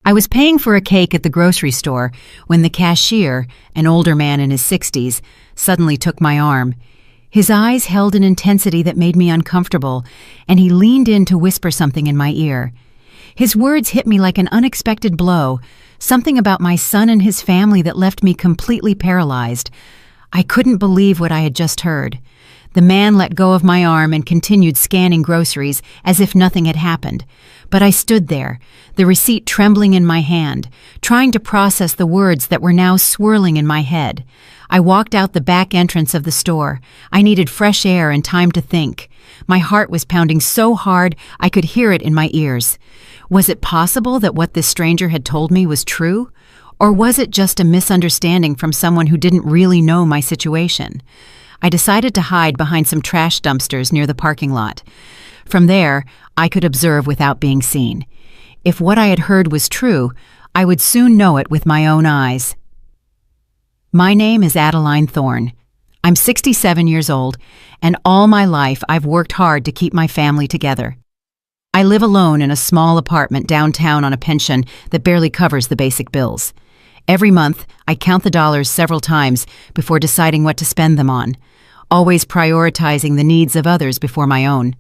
I was paying for a cake at the grocery store when the cashier, an older man in his 60s, suddenly took my arm. His eyes held an intensity that made me uncomfortable, and he leaned in to whisper something in my ear. His words hit me like an unexpected blow, something about my son and his family that left me completely paralyzed. I couldn't believe what I had just heard. The man let go of my arm and continued scanning groceries as if nothing had happened. But I stood there, the receipt trembling in my hand, trying to process the words that were now swirling in my head. I walked out the back entrance of the store. I needed fresh air and time to think. My heart was pounding so hard I could hear it in my ears. Was it possible that what this stranger had told me was true? Or was it just a misunderstanding from someone who didn't really know my situation? I decided to hide behind some trash dumpsters near the parking lot. From there, I could observe without being seen. If what I had heard was true, I would soon know it with my own eyes. My name is Adeline Thorne. I'm 67 years old, and all my life I've worked hard to keep my family together. I live alone in a small apartment downtown on a pension that barely covers the basic bills. Every month, I count the dollars several times before deciding what to spend them on, always prioritizing the needs of others before my own.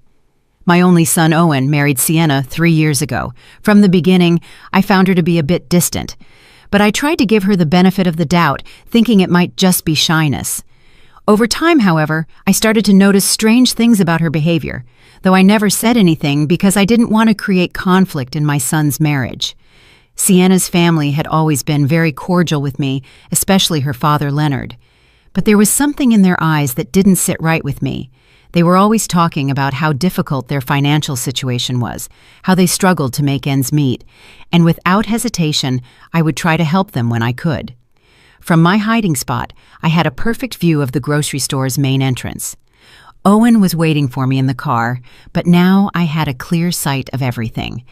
My only son, Owen, married Sienna 3 years ago. From the beginning, I found her to be a bit distant, but I tried to give her the benefit of the doubt, thinking it might just be shyness. Over time, however, I started to notice strange things about her behavior, though I never said anything because I didn't want to create conflict in my son's marriage. Sienna's family had always been very cordial with me, especially her father, Leonard. But there was something in their eyes that didn't sit right with me. They were always talking about how difficult their financial situation was, how they struggled to make ends meet, and without hesitation, I would try to help them when I could. From my hiding spot, I had a perfect view of the grocery store's main entrance. Owen was waiting for me in the car, but now I had a clear sight of everything.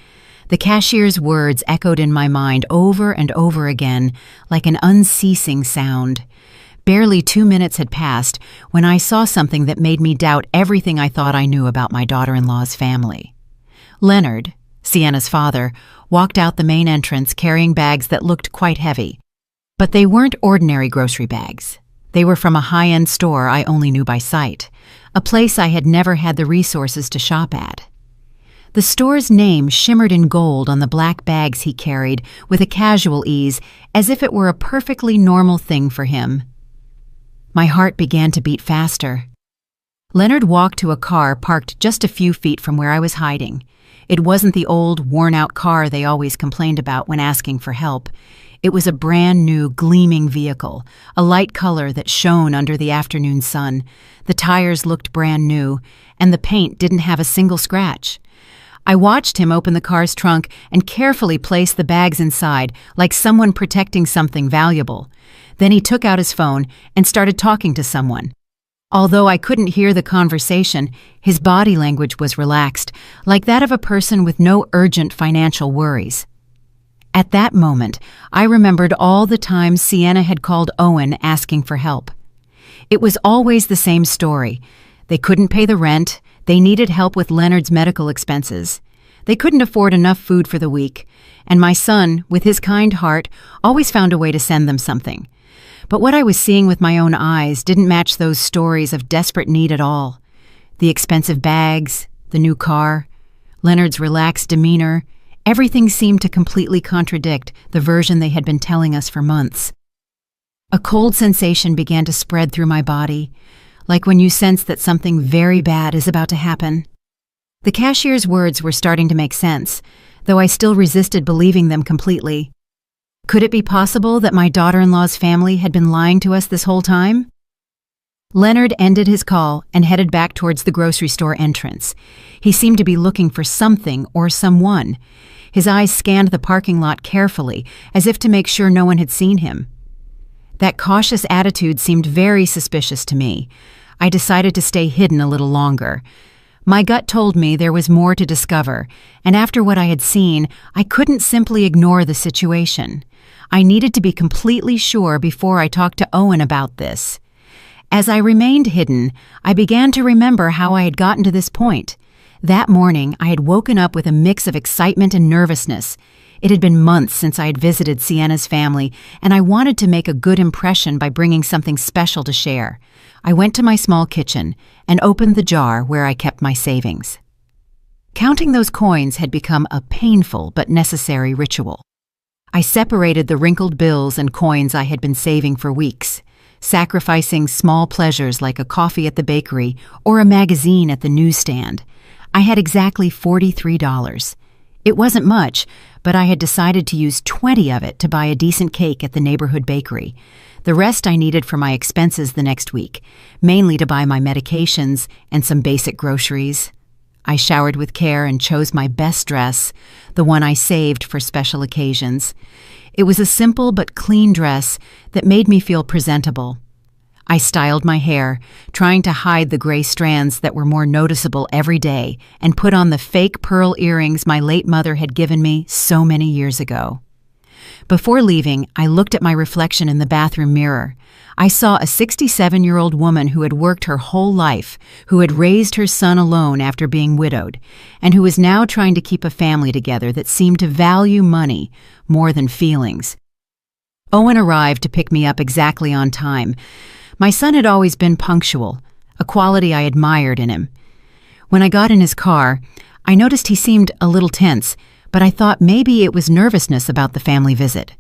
The cashier's words echoed in my mind over and over again, like an unceasing sound. Barely 2 minutes had passed when I saw something that made me doubt everything I thought I knew about my daughter-in-law's family. Leonard, Sienna's father, walked out the main entrance carrying bags that looked quite heavy. But they weren't ordinary grocery bags. They were from a high-end store I only knew by sight, a place I had never had the resources to shop at. The store's name shimmered in gold on the black bags he carried with a casual ease, as if it were a perfectly normal thing for him. My heart began to beat faster. Leonard walked to a car parked just a few feet from where I was hiding. It wasn't the old, worn-out car they always complained about when asking for help. It was a brand-new, gleaming vehicle, a light color that shone under the afternoon sun. The tires looked brand new, and the paint didn't have a single scratch. I watched him open the car's trunk and carefully place the bags inside, like someone protecting something valuable. Then he took out his phone and started talking to someone. Although I couldn't hear the conversation, his body language was relaxed, like that of a person with no urgent financial worries. At that moment, I remembered all the times Sienna had called Owen asking for help. It was always the same story. They couldn't pay the rent. They needed help with Leonard's medical expenses. They couldn't afford enough food for the week, and my son, with his kind heart, always found a way to send them something. But what I was seeing with my own eyes didn't match those stories of desperate need at all. The expensive bags, the new car, Leonard's relaxed demeanor, everything seemed to completely contradict the version they had been telling us for months. A cold sensation began to spread through my body, like when you sense that something very bad is about to happen. The cashier's words were starting to make sense, though I still resisted believing them completely. Could it be possible that my daughter-in-law's family had been lying to us this whole time? Leonard ended his call and headed back towards the grocery store entrance. He seemed to be looking for something or someone. His eyes scanned the parking lot carefully, as if to make sure no one had seen him. That cautious attitude seemed very suspicious to me. I decided to stay hidden a little longer. My gut told me there was more to discover, and after what I had seen, I couldn't simply ignore the situation. I needed to be completely sure before I talked to Owen about this. As I remained hidden, I began to remember how I had gotten to this point. That morning, I had woken up with a mix of excitement and nervousness. It had been months since I had visited Sienna's family, and I wanted to make a good impression by bringing something special to share. I went to my small kitchen and opened the jar where I kept my savings. Counting those coins had become a painful but necessary ritual. I separated the wrinkled bills and coins I had been saving for weeks, sacrificing small pleasures like a coffee at the bakery or a magazine at the newsstand. I had exactly $43. It wasn't much, but I had decided to use 20 of it to buy a decent cake at the neighborhood bakery. The rest I needed for my expenses the next week, mainly to buy my medications and some basic groceries. I showered with care and chose my best dress, the one I saved for special occasions. It was a simple but clean dress that made me feel presentable. I styled my hair, trying to hide the gray strands that were more noticeable every day, and put on the fake pearl earrings my late mother had given me so many years ago. Before leaving, I looked at my reflection in the bathroom mirror. I saw a 67-year-old woman who had worked her whole life, who had raised her son alone after being widowed, and who was now trying to keep a family together that seemed to value money more than feelings. Owen arrived to pick me up exactly on time. My son had always been punctual, a quality I admired in him. When I got in his car, I noticed he seemed a little tense, but I thought maybe it was nervousness about the family visit.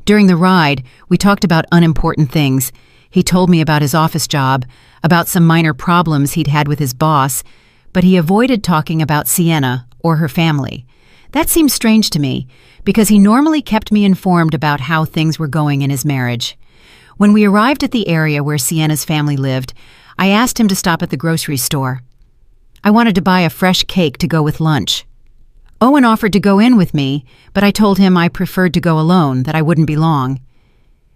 During the ride, we talked about unimportant things. He told me about his office job, about some minor problems he'd had with his boss, but he avoided talking about Sienna or her family. That seemed strange to me, because he normally kept me informed about how things were going in his marriage. When we arrived at the area where Sienna's family lived, I asked him to stop at the grocery store. I wanted to buy a fresh cake to go with lunch. Owen offered to go in with me, but I told him I preferred to go alone, that I wouldn't be long.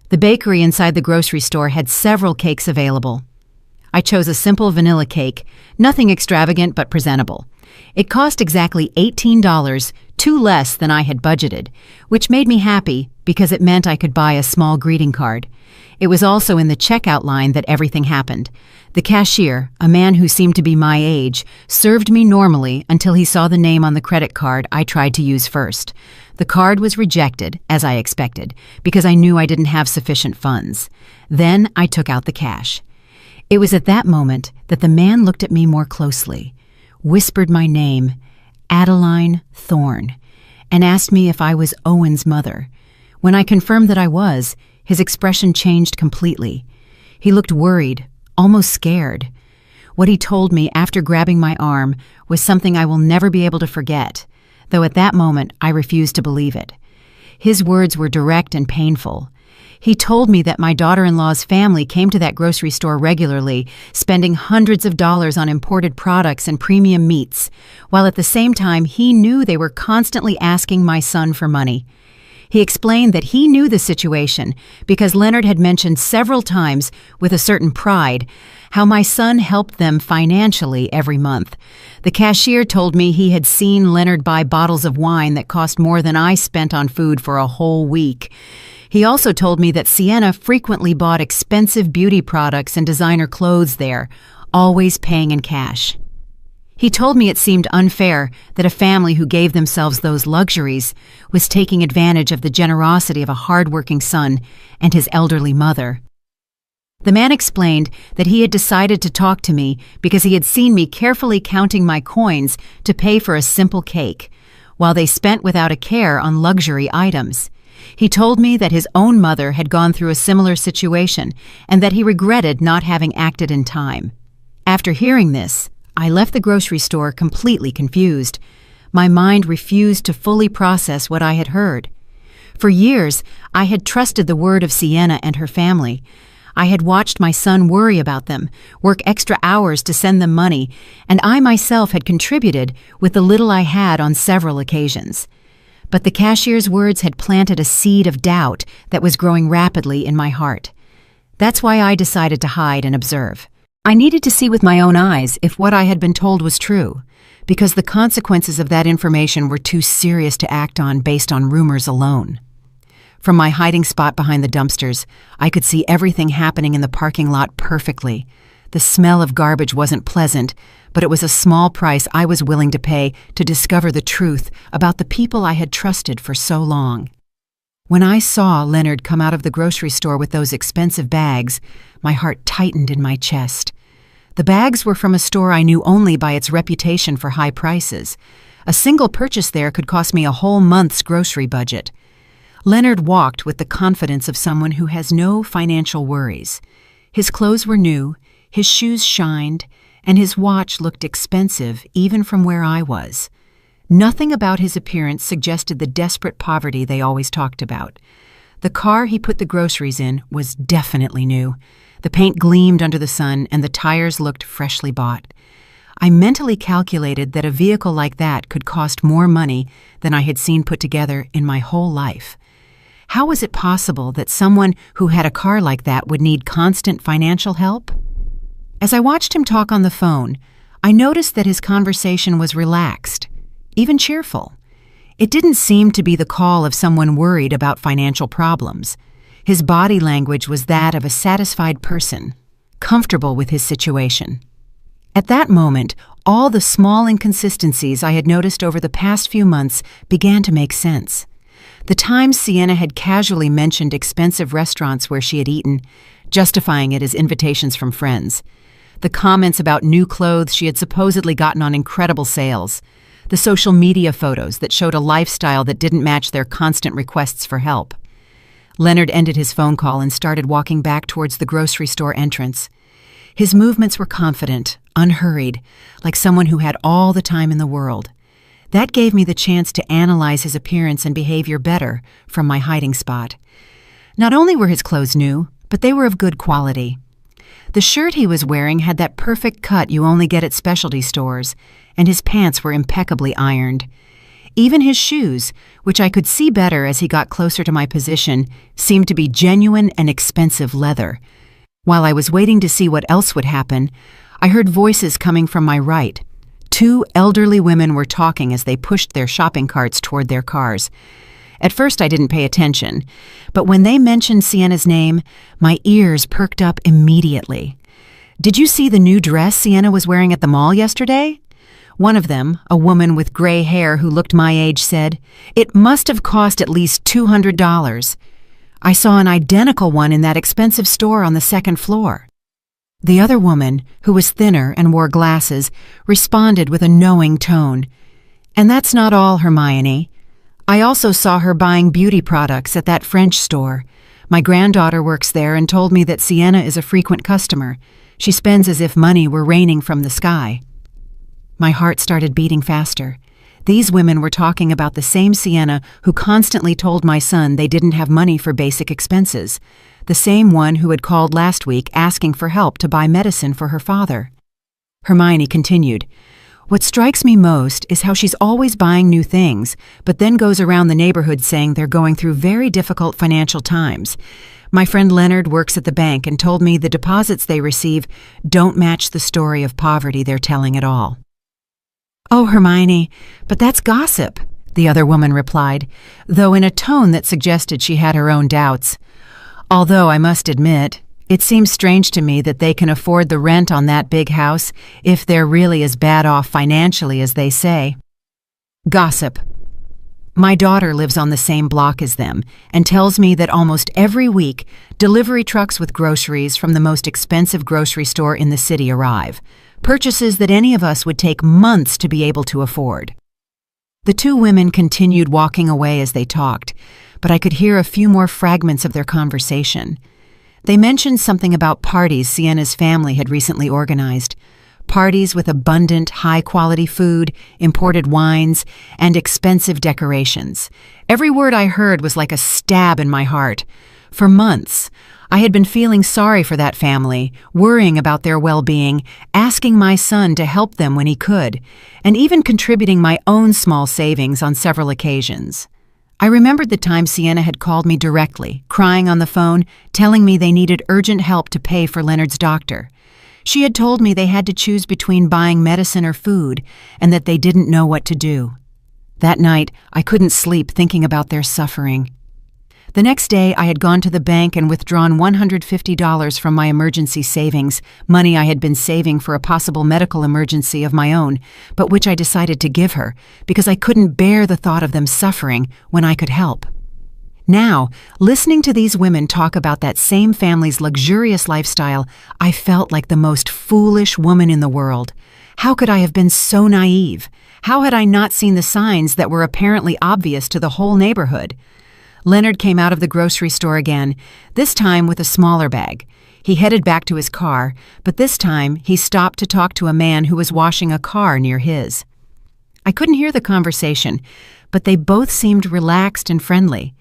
The bakery inside the grocery store had several cakes available. I chose a simple vanilla cake, nothing extravagant but presentable. It cost exactly $18, two less than I had budgeted, which made me happy because it meant I could buy a small greeting card. It was also in the checkout line that everything happened. The cashier, a man who seemed to be my age, served me normally until he saw the name on the credit card I tried to use first. The card was rejected, as I expected, because I knew I didn't have sufficient funds. Then I took out the cash. It was at that moment that the man looked at me more closely, whispered my name, Adeline Thorne, and asked me if I was Owen's mother. When I confirmed that I was, his expression changed completely. He looked worried, almost scared. What he told me after grabbing my arm was something I will never be able to forget, though at that moment I refused to believe it. His words were direct and painful. He told me that my daughter-in-law's family came to that grocery store regularly, spending hundreds of dollars on imported products and premium meats, while at the same time he knew they were constantly asking my son for money. He explained that he knew the situation because Leonard had mentioned several times, with a certain pride, how my son helped them financially every month. The cashier told me he had seen Leonard buy bottles of wine that cost more than I spent on food for a whole week. He also told me that Sienna frequently bought expensive beauty products and designer clothes there, always paying in cash. He told me it seemed unfair that a family who gave themselves those luxuries was taking advantage of the generosity of a hard-working son and his elderly mother. The man explained that he had decided to talk to me because he had seen me carefully counting my coins to pay for a simple cake, while they spent without a care on luxury items. He told me that his own mother had gone through a similar situation and that he regretted not having acted in time. After hearing this, I left the grocery store completely confused. My mind refused to fully process what I had heard. For years, I had trusted the word of Sienna and her family. I had watched my son worry about them, work extra hours to send them money, and I myself had contributed with the little I had on several occasions. But the cashier's words had planted a seed of doubt that was growing rapidly in my heart. That's why I decided to hide and observe. I needed to see with my own eyes if what I had been told was true, because the consequences of that information were too serious to act on based on rumors alone. From my hiding spot behind the dumpsters, I could see everything happening in the parking lot perfectly. The smell of garbage wasn't pleasant, but it was a small price I was willing to pay to discover the truth about the people I had trusted for so long. When I saw Leonard come out of the grocery store with those expensive bags, my heart tightened in my chest. The bags were from a store I knew only by its reputation for high prices. A single purchase there could cost me a whole month's grocery budget. Leonard walked with the confidence of someone who has no financial worries. His clothes were new, his shoes shined, and his watch looked expensive even from where I was. Nothing about his appearance suggested the desperate poverty they always talked about. The car he put the groceries in was definitely new. The paint gleamed under the sun, and the tires looked freshly bought. I mentally calculated that a vehicle like that could cost more money than I had seen put together in my whole life. How was it possible that someone who had a car like that would need constant financial help? As I watched him talk on the phone, I noticed that his conversation was relaxed, even cheerful. It didn't seem to be the call of someone worried about financial problems. His body language was that of a satisfied person, comfortable with his situation. At that moment, all the small inconsistencies I had noticed over the past few months began to make sense. The times Sienna had casually mentioned expensive restaurants where she had eaten, justifying it as invitations from friends. The comments about new clothes she had supposedly gotten on incredible sales. The social media photos that showed a lifestyle that didn't match their constant requests for help. Leonard ended his phone call and started walking back towards the grocery store entrance. His movements were confident, unhurried, like someone who had all the time in the world. That gave me the chance to analyze his appearance and behavior better from my hiding spot. Not only were his clothes new, but they were of good quality. The shirt he was wearing had that perfect cut you only get at specialty stores, and his pants were impeccably ironed. Even his shoes, which I could see better as he got closer to my position, seemed to be genuine and expensive leather. While I was waiting to see what else would happen, I heard voices coming from my right. 2 elderly women were talking as they pushed their shopping carts toward their cars. At first I didn't pay attention, but when they mentioned Sienna's name, my ears perked up immediately. "Did you see the new dress Sienna was wearing at the mall yesterday?" One of them, a woman with gray hair who looked my age, said, "It must have cost at least $200. I saw an identical one in that expensive store on the 2nd floor." The other woman, who was thinner and wore glasses, responded with a knowing tone. "And that's not all, Hermione. I also saw her buying beauty products at that French store. My granddaughter works there and told me that Sienna is a frequent customer. She spends as if money were raining from the sky." My heart started beating faster. These women were talking about the same Sienna who constantly told my son they didn't have money for basic expenses, the same one who had called last week asking for help to buy medicine for her father. Hermione continued, "What strikes me most is how she's always buying new things, but then goes around the neighborhood saying they're going through very difficult financial times. My friend Leonard works at the bank and told me the deposits they receive don't match the story of poverty they're telling at all." "Oh, Hermione, but that's gossip," the other woman replied, though in a tone that suggested she had her own doubts. "Although I must admit, it seems strange to me that they can afford the rent on that big house if they're really as bad off financially as they say." Gossip. My daughter lives on the same block as them and tells me that almost every week, delivery trucks with groceries from the most expensive grocery store in the city arrive, purchases that any of us would take months to be able to afford. The 2 women continued walking away as they talked, but I could hear a few more fragments of their conversation. They mentioned something about parties Sienna's family had recently organized. Parties with abundant, high-quality food, imported wines, and expensive decorations. Every word I heard was like a stab in my heart. For months, I had been feeling sorry for that family, worrying about their well-being, asking my son to help them when he could, and even contributing my own small savings on several occasions. I remembered the time Sienna had called me directly, crying on the phone, telling me they needed urgent help to pay for Leonard's doctor. She had told me they had to choose between buying medicine or food, and that they didn't know what to do. That night, I couldn't sleep thinking about their suffering. The next day, I had gone to the bank and withdrawn $150 from my emergency savings, money I had been saving for a possible medical emergency of my own, but which I decided to give her because I couldn't bear the thought of them suffering when I could help. Now, listening to these women talk about that same family's luxurious lifestyle, I felt like the most foolish woman in the world. How could I have been so naive? How had I not seen the signs that were apparently obvious to the whole neighborhood? Leonard came out of the grocery store again, this time with a smaller bag. He headed back to his car, but this time he stopped to talk to a man who was washing a car near his. I couldn't hear the conversation, but they both seemed relaxed and friendly.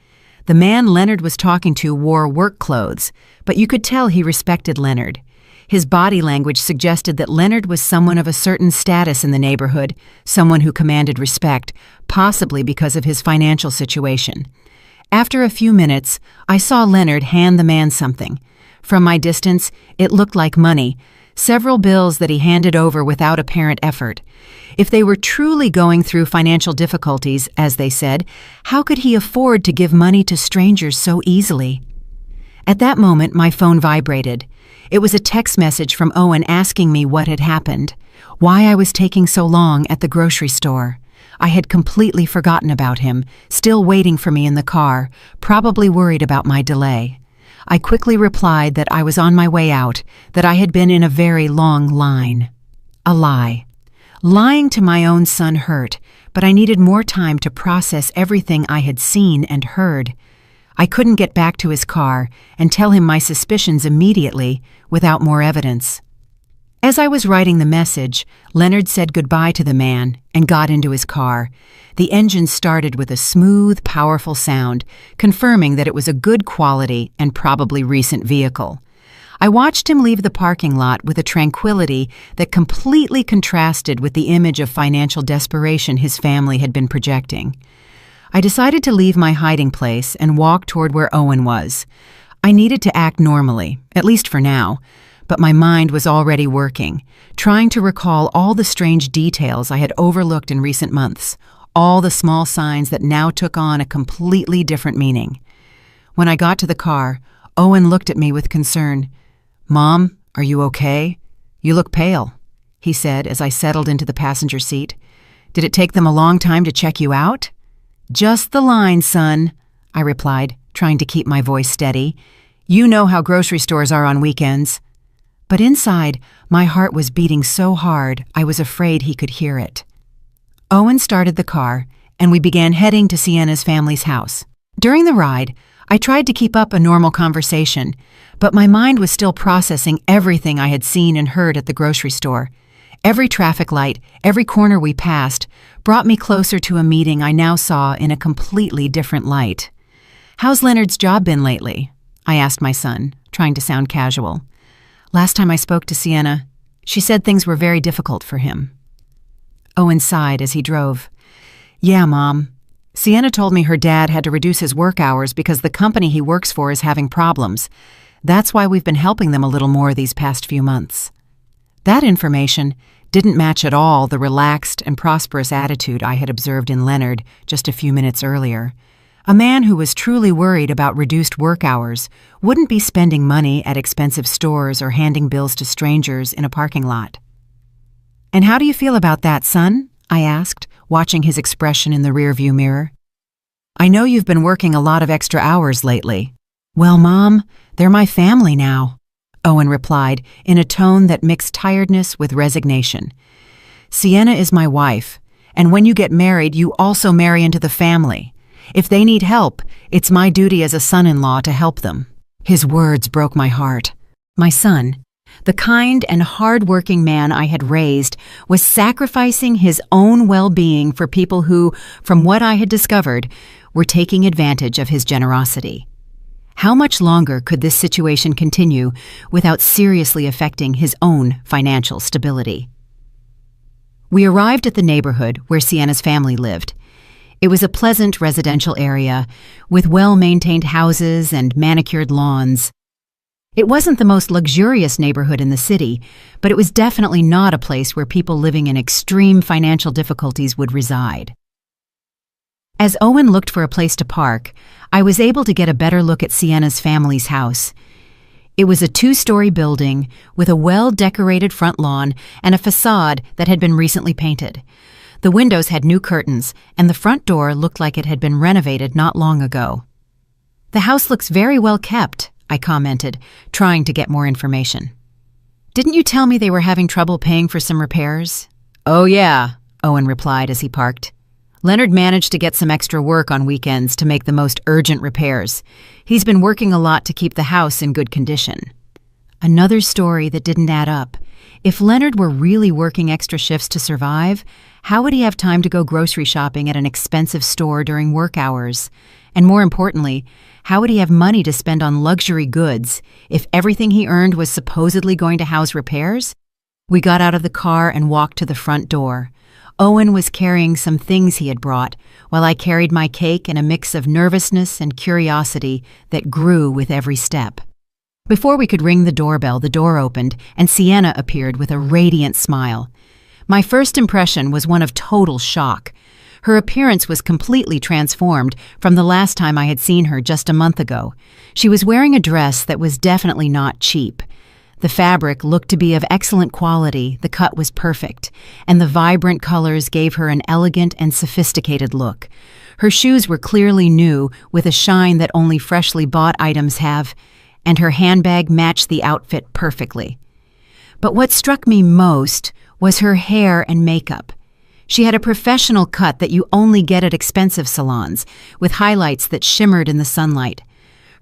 The man Leonard was talking to wore work clothes, but you could tell he respected Leonard. His body language suggested that Leonard was someone of a certain status in the neighborhood, someone who commanded respect, possibly because of his financial situation. After a few minutes, I saw Leonard hand the man something. From my distance, it looked like money, several bills that he handed over without apparent effort. If they were truly going through financial difficulties, as they said, how could he afford to give money to strangers so easily? At that moment, my phone vibrated. It was a text message from Owen asking me what had happened, why I was taking so long at the grocery store. I had completely forgotten about him, still waiting for me in the car, probably worried about my delay. I quickly replied that I was on my way out, that I had been in a very long line. A lie. Lying to my own son hurt, but I needed more time to process everything I had seen and heard. I couldn't get back to his car and tell him my suspicions immediately without more evidence. As I was writing the message, Leonard said goodbye to the man and got into his car. The engine started with a smooth, powerful sound, confirming that it was a good quality and probably recent vehicle. I watched him leave the parking lot with a tranquility that completely contrasted with the image of financial desperation his family had been projecting. I decided to leave my hiding place and walk toward where Owen was. I needed to act normally, at least for now, but my mind was already working, trying to recall all the strange details I had overlooked in recent months, all the small signs that now took on a completely different meaning. When I got to the car, Owen looked at me with concern. "Mom, are you okay? You look pale," he said as I settled into the passenger seat. "Did it take them a long time to check you out?" "Just the line, son," I replied, trying to keep my voice steady. "You know how grocery stores are on weekends." But inside, my heart was beating so hard I was afraid he could hear it. Owen started the car, and we began heading to Sienna's family's house. During the ride, I tried to keep up a normal conversation, but my mind was still processing everything I had seen and heard at the grocery store. Every traffic light, every corner we passed, brought me closer to a meeting I now saw in a completely different light. "How's Leonard's job been lately?" I asked my son, trying to sound casual. "Last time I spoke to Sienna, she said things were very difficult for him." Owen sighed as he drove. "Yeah, Mom. Sienna told me her dad had to reduce his work hours because the company he works for is having problems. That's why we've been helping them a little more these past few months." That information didn't match at all the relaxed and prosperous attitude I had observed in Leonard just a few minutes earlier. A man who was truly worried about reduced work hours wouldn't be spending money at expensive stores or handing bills to strangers in a parking lot. "And how do you feel about that, son?" I asked, watching his expression in the rearview mirror. "I know you've been working a lot of extra hours lately." "Well, Mom, they're my family now," Owen replied in a tone that mixed tiredness with resignation. "Sienna is my wife, and when you get married, you also marry into the family. If they need help, it's my duty as a son-in-law to help them." His words broke my heart. My son, the kind and hard-working man I had raised, was sacrificing his own well-being for people who, from what I had discovered, were taking advantage of his generosity. How much longer could this situation continue without seriously affecting his own financial stability? We arrived at the neighborhood where Sienna's family lived. It was a pleasant residential area with well-maintained houses and manicured lawns. It wasn't the most luxurious neighborhood in the city, but it was definitely not a place where people living in extreme financial difficulties would reside. As Owen looked for a place to park, I was able to get a better look at Sienna's family's house. It was a 2-story building with a well-decorated front lawn and a facade that had been recently painted. The windows had new curtains, and the front door looked like it had been renovated not long ago. "The house looks very well kept," I commented, trying to get more information. "Didn't you tell me they were having trouble paying for some repairs?" "Oh yeah," Owen replied as he parked. "Leonard managed to get some extra work on weekends to make the most urgent repairs. He's been working a lot to keep the house in good condition." Another story that didn't add up. If Leonard were really working extra shifts to survive, how would he have time to go grocery shopping at an expensive store during work hours? And more importantly, how would he have money to spend on luxury goods if everything he earned was supposedly going to house repairs? We got out of the car and walked to the front door. Owen was carrying some things he had brought, while I carried my cake and a mix of nervousness and curiosity that grew with every step. Before we could ring the doorbell, the door opened, and Sienna appeared with a radiant smile. My first impression was one of total shock. Her appearance was completely transformed from the last time I had seen her just a month ago. She was wearing a dress that was definitely not cheap. The fabric looked to be of excellent quality, the cut was perfect, and the vibrant colors gave her an elegant and sophisticated look. Her shoes were clearly new, with a shine that only freshly bought items have, and her handbag matched the outfit perfectly. But what struck me most was her hair and makeup. She had a professional cut that you only get at expensive salons, with highlights that shimmered in the sunlight.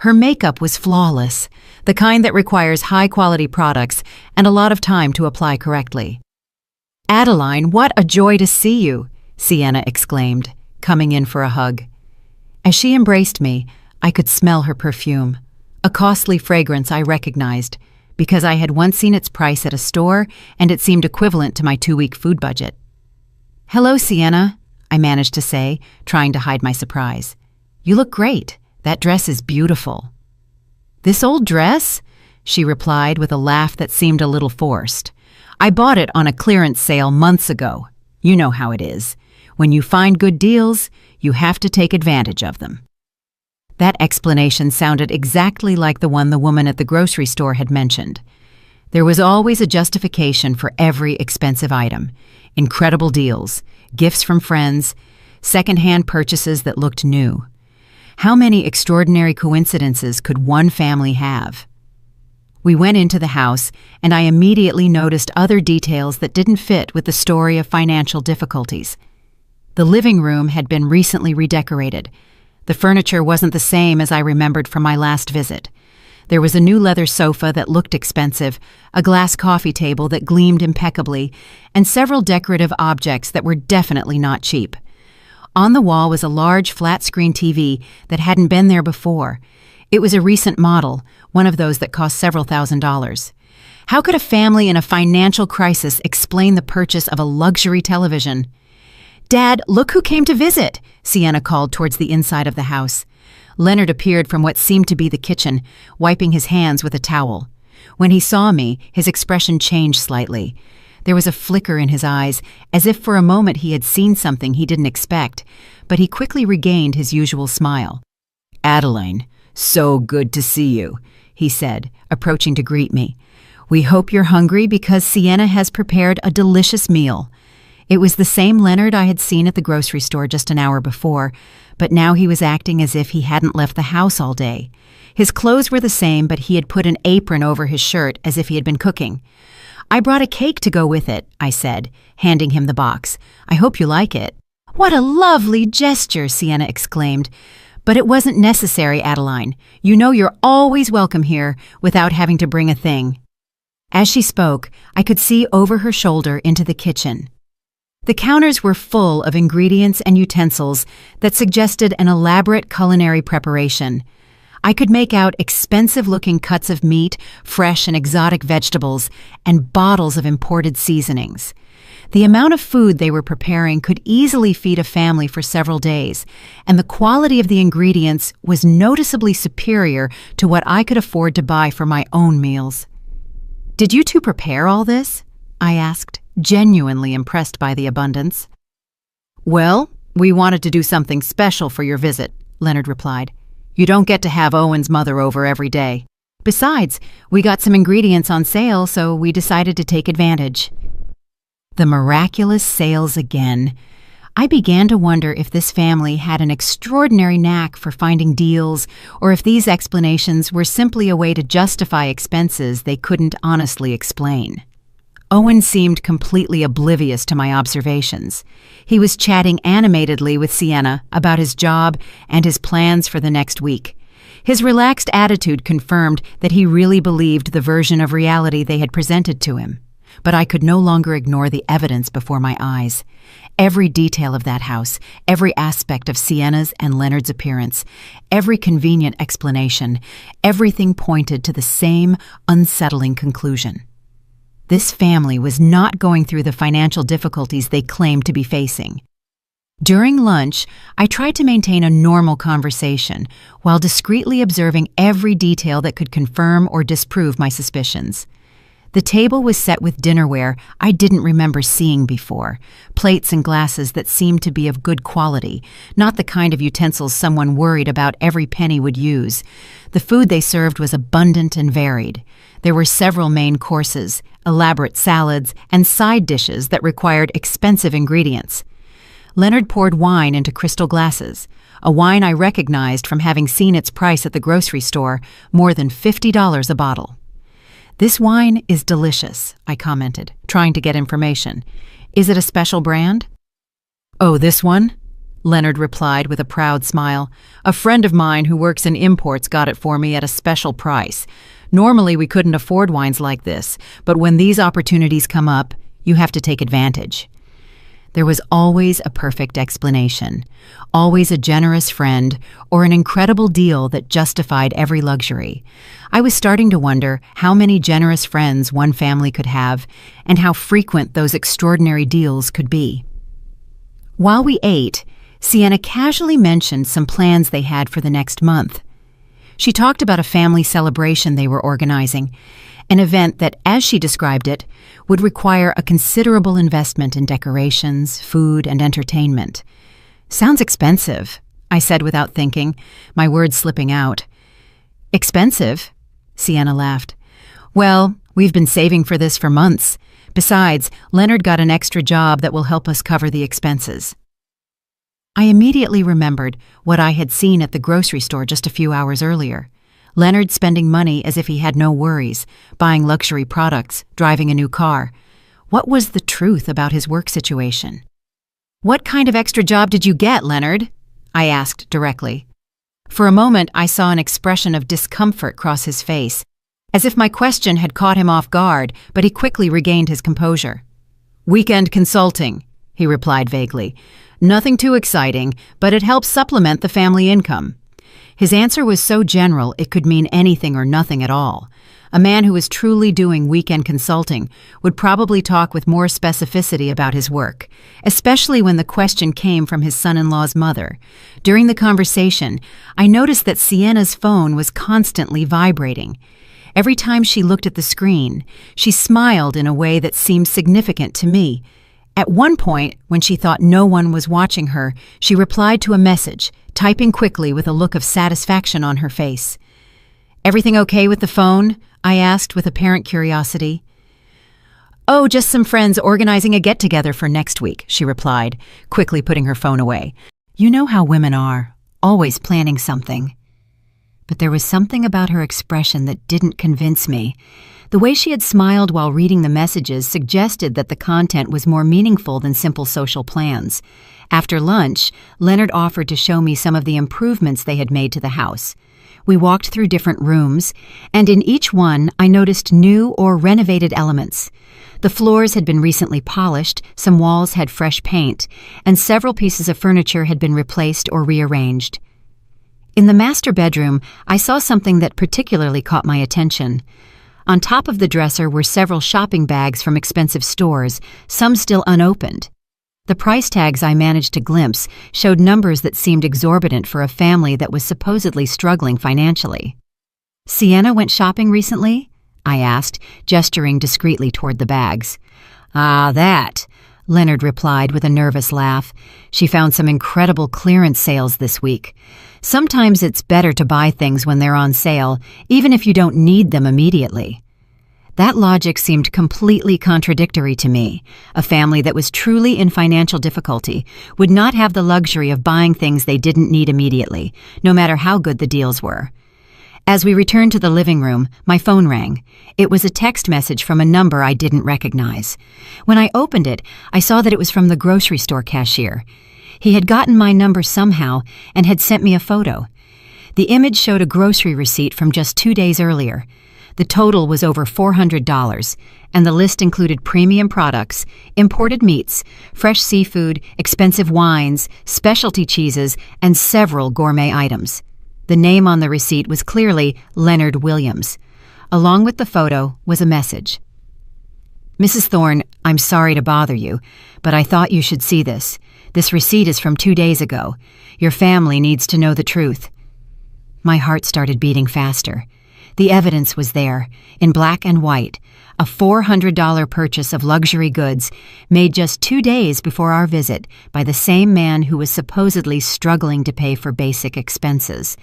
Her makeup was flawless, the kind that requires high-quality products and a lot of time to apply correctly. "Adeline, what a joy to see you!" Sienna exclaimed, coming in for a hug. As she embraced me, I could smell her perfume, a costly fragrance I recognized, because I had once seen its price at a store and it seemed equivalent to my 2-week food budget. "Hello, Sienna," I managed to say, trying to hide my surprise. "You look great. That dress is beautiful." "This old dress?" she replied with a laugh that seemed a little forced. "I bought it on a clearance sale months ago. You know how it is. When you find good deals, you have to take advantage of them." That explanation sounded exactly like the one the woman at the grocery store had mentioned. There was always a justification for every expensive item. Incredible deals, gifts from friends, second-hand purchases that looked new. How many extraordinary coincidences could one family have? We went into the house, and I immediately noticed other details that didn't fit with the story of financial difficulties. The living room had been recently redecorated. The furniture wasn't the same as I remembered from my last visit. There was a new leather sofa that looked expensive, a glass coffee table that gleamed impeccably, and several decorative objects that were definitely not cheap. On the wall was a large flat-screen TV that hadn't been there before. It was a recent model, one of those that cost several $1,000s. How could a family in a financial crisis explain the purchase of a luxury television? "Dad, look who came to visit," Sienna called towards the inside of the house. Leonard appeared from what seemed to be the kitchen, wiping his hands with a towel. When he saw me, his expression changed slightly. There was a flicker in his eyes, as if for a moment he had seen something he didn't expect, but he quickly regained his usual smile. "Adeline, so good to see you," he said, approaching to greet me. "We hope you're hungry because Sienna has prepared a delicious meal." It was the same Leonard I had seen at the grocery store just an hour before, but now he was acting as if he hadn't left the house all day. His clothes were the same, but he had put an apron over his shirt as if he had been cooking. "I brought a cake to go with it," I said, handing him the box. "I hope you like it." "What a lovely gesture," Sienna exclaimed. "But it wasn't necessary, Adeline. You know you're always welcome here without having to bring a thing." As she spoke, I could see over her shoulder into the kitchen. The counters were full of ingredients and utensils that suggested an elaborate culinary preparation. I could make out expensive-looking cuts of meat, fresh and exotic vegetables, and bottles of imported seasonings. The amount of food they were preparing could easily feed a family for several days, and the quality of the ingredients was noticeably superior to what I could afford to buy for my own meals. "Did you two prepare all this?" I asked, genuinely impressed by the abundance. "Well, "We wanted to do something special for your visit," Leonard replied. "You don't get to have Owen's mother over every day. Besides, we got some ingredients on sale, so we decided to take advantage." The miraculous sales again. I began to wonder if this family had an extraordinary knack for finding deals, or if these explanations were simply a way to justify expenses they couldn't honestly explain. Owen seemed completely oblivious to my observations. He was chatting animatedly with Sienna about his job and his plans for the next week. His relaxed attitude confirmed that he really believed the version of reality they had presented to him. But I could no longer ignore the evidence before my eyes. Every detail of that house, every aspect of Sienna's and Leonard's appearance, every convenient explanation, everything pointed to the same unsettling conclusion. This family was not going through the financial difficulties they claimed to be facing. During lunch, I tried to maintain a normal conversation while discreetly observing every detail that could confirm or disprove my suspicions. The table was set with dinnerware I didn't remember seeing before, plates and glasses that seemed to be of good quality, not the kind of utensils someone worried about every penny would use. The food they served was abundant and varied. There were several main courses, elaborate salads, and side dishes that required expensive ingredients. Leonard poured wine into crystal glasses, a wine I recognized from having seen its price at the grocery store, more than $50 a bottle. "This wine is delicious," I commented, trying to get information. "Is it a special brand?" "Oh, this one?" Leonard replied with a proud smile. "A friend of mine who works in imports got it for me at a special price. Normally we couldn't afford wines like this, but when these opportunities come up, you have to take advantage." There was always a perfect explanation, always a generous friend, or an incredible deal that justified every luxury. I was starting to wonder how many generous friends one family could have, and how frequent those extraordinary deals could be. While we ate, Sienna casually mentioned some plans they had for the next month. She talked about a family celebration they were organizing, an event that, as she described it, would require a considerable investment in decorations, food, and entertainment. "Sounds expensive," I said without thinking, my words slipping out. "Expensive?" Sienna laughed. "Well, we've been saving for this for months. Besides, Leonard got an extra job that will help us cover the expenses." I immediately remembered what I had seen at the grocery store just a few hours earlier. Leonard spending money as if he had no worries, buying luxury products, driving a new car. What was the truth about his work situation? "What kind of extra job did you get, Leonard?" I asked directly. For a moment, I saw an expression of discomfort cross his face, as if my question had caught him off guard, but he quickly regained his composure. "Weekend consulting," he replied vaguely. "Nothing too exciting, but it helps supplement the family income." His answer was so general it could mean anything or nothing at all. A man who was truly doing weekend consulting would probably talk with more specificity about his work, especially when the question came from his son-in-law's mother. During the conversation, I noticed that Sienna's phone was constantly vibrating. Every time she looked at the screen, she smiled in a way that seemed significant to me. At one point, when she thought no one was watching her, she replied to a message, typing quickly with a look of satisfaction on her face. "Everything okay with the phone?" I asked with apparent curiosity. "Oh, just some friends organizing a get-together for next week," she replied, quickly putting her phone away. You know how women are, always planning something. But there was something about her expression that didn't convince me. The way she had smiled while reading the messages suggested that the content was more meaningful than simple social plans. After lunch, Leonard offered to show me some of the improvements they had made to the house. We walked through different rooms, and in each one I noticed new or renovated elements. The floors had been recently polished, some walls had fresh paint, and several pieces of furniture had been replaced or rearranged. In the master bedroom, I saw something that particularly caught my attention. On top of the dresser were several shopping bags from expensive stores, some still unopened. The price tags I managed to glimpse showed numbers that seemed exorbitant for a family that was supposedly struggling financially. "Sienna went shopping recently?" I asked, gesturing discreetly toward the bags. "Ah, that." Leonard replied with a nervous laugh. She found some incredible clearance sales this week. Sometimes it's better to buy things when they're on sale, even if you don't need them immediately. That logic seemed completely contradictory to me. A family that was truly in financial difficulty would not have the luxury of buying things they didn't need immediately, no matter how good the deals were. As we returned to the living room, my phone rang. It was a text message from a number I didn't recognize. When I opened it, I saw that it was from the grocery store cashier. He had gotten my number somehow and had sent me a photo. The image showed a grocery receipt from just 2 days earlier. The total was over $400, and the list included premium products, imported meats, fresh seafood, expensive wines, specialty cheeses, and several gourmet items. The name on the receipt was clearly Leonard Williams. Along with the photo was a message. "Mrs. Thorne, I'm sorry to bother you, but I thought you should see this. This receipt is from 2 days ago. Your family needs to know the truth." My heart started beating faster. The evidence was there, in black and white, a $400 purchase of luxury goods made just 2 days before our visit by the same man who was supposedly struggling to pay for basic expenses.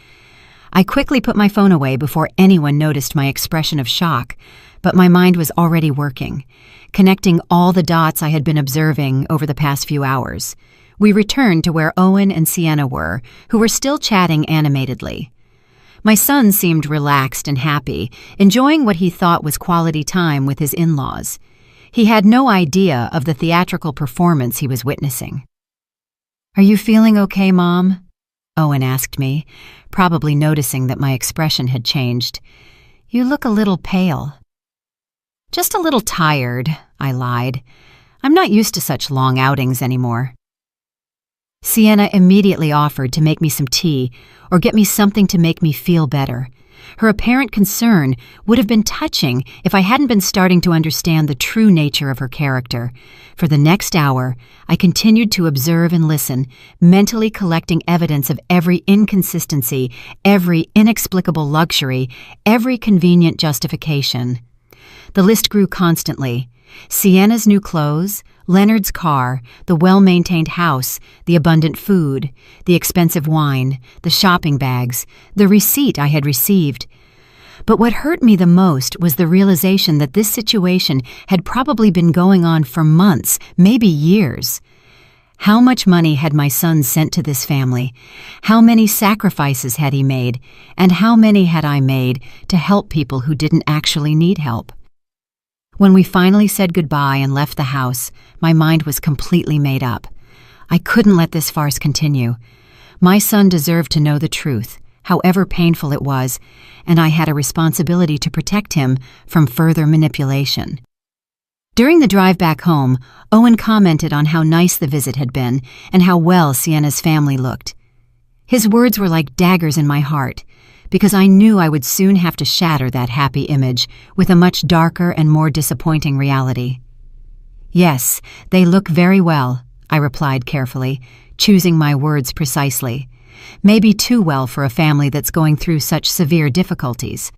I quickly put my phone away before anyone noticed my expression of shock, but my mind was already working, connecting all the dots I had been observing over the past few hours. We returned to where Owen and Sienna were, who were still chatting animatedly. My son seemed relaxed and happy, enjoying what he thought was quality time with his in-laws. He had no idea of the theatrical performance he was witnessing. "Are you feeling okay, Mom?" Owen asked me, probably noticing that my expression had changed. "You look a little pale." "Just a little tired," I lied. "I'm not used to such long outings anymore." Sienna immediately offered to make me some tea or get me something to make me feel better. Her apparent concern would have been touching if I hadn't been starting to understand the true nature of her character. For the next hour, I continued to observe and listen, mentally collecting evidence of every inconsistency, every inexplicable luxury, every convenient justification. The list grew constantly. Sienna's new clothes, Leonard's car, the well-maintained house, the abundant food, the expensive wine, the shopping bags, the receipt I had received. But what hurt me the most was the realization that this situation had probably been going on for months, maybe years. How much money had my son sent to this family? How many sacrifices had he made? And how many had I made to help people who didn't actually need help? When we finally said goodbye and left the house, my mind was completely made up. I couldn't let this farce continue. My son deserved to know the truth, however painful it was, and I had a responsibility to protect him from further manipulation. During the drive back home, Owen commented on how nice the visit had been and how well Sienna's family looked. His words were like daggers in my heart, because I knew I would soon have to shatter that happy image with a much darker and more disappointing reality. "Yes, they look very well," I replied carefully, choosing my words precisely. Maybe too well for a family that's going through such severe difficulties.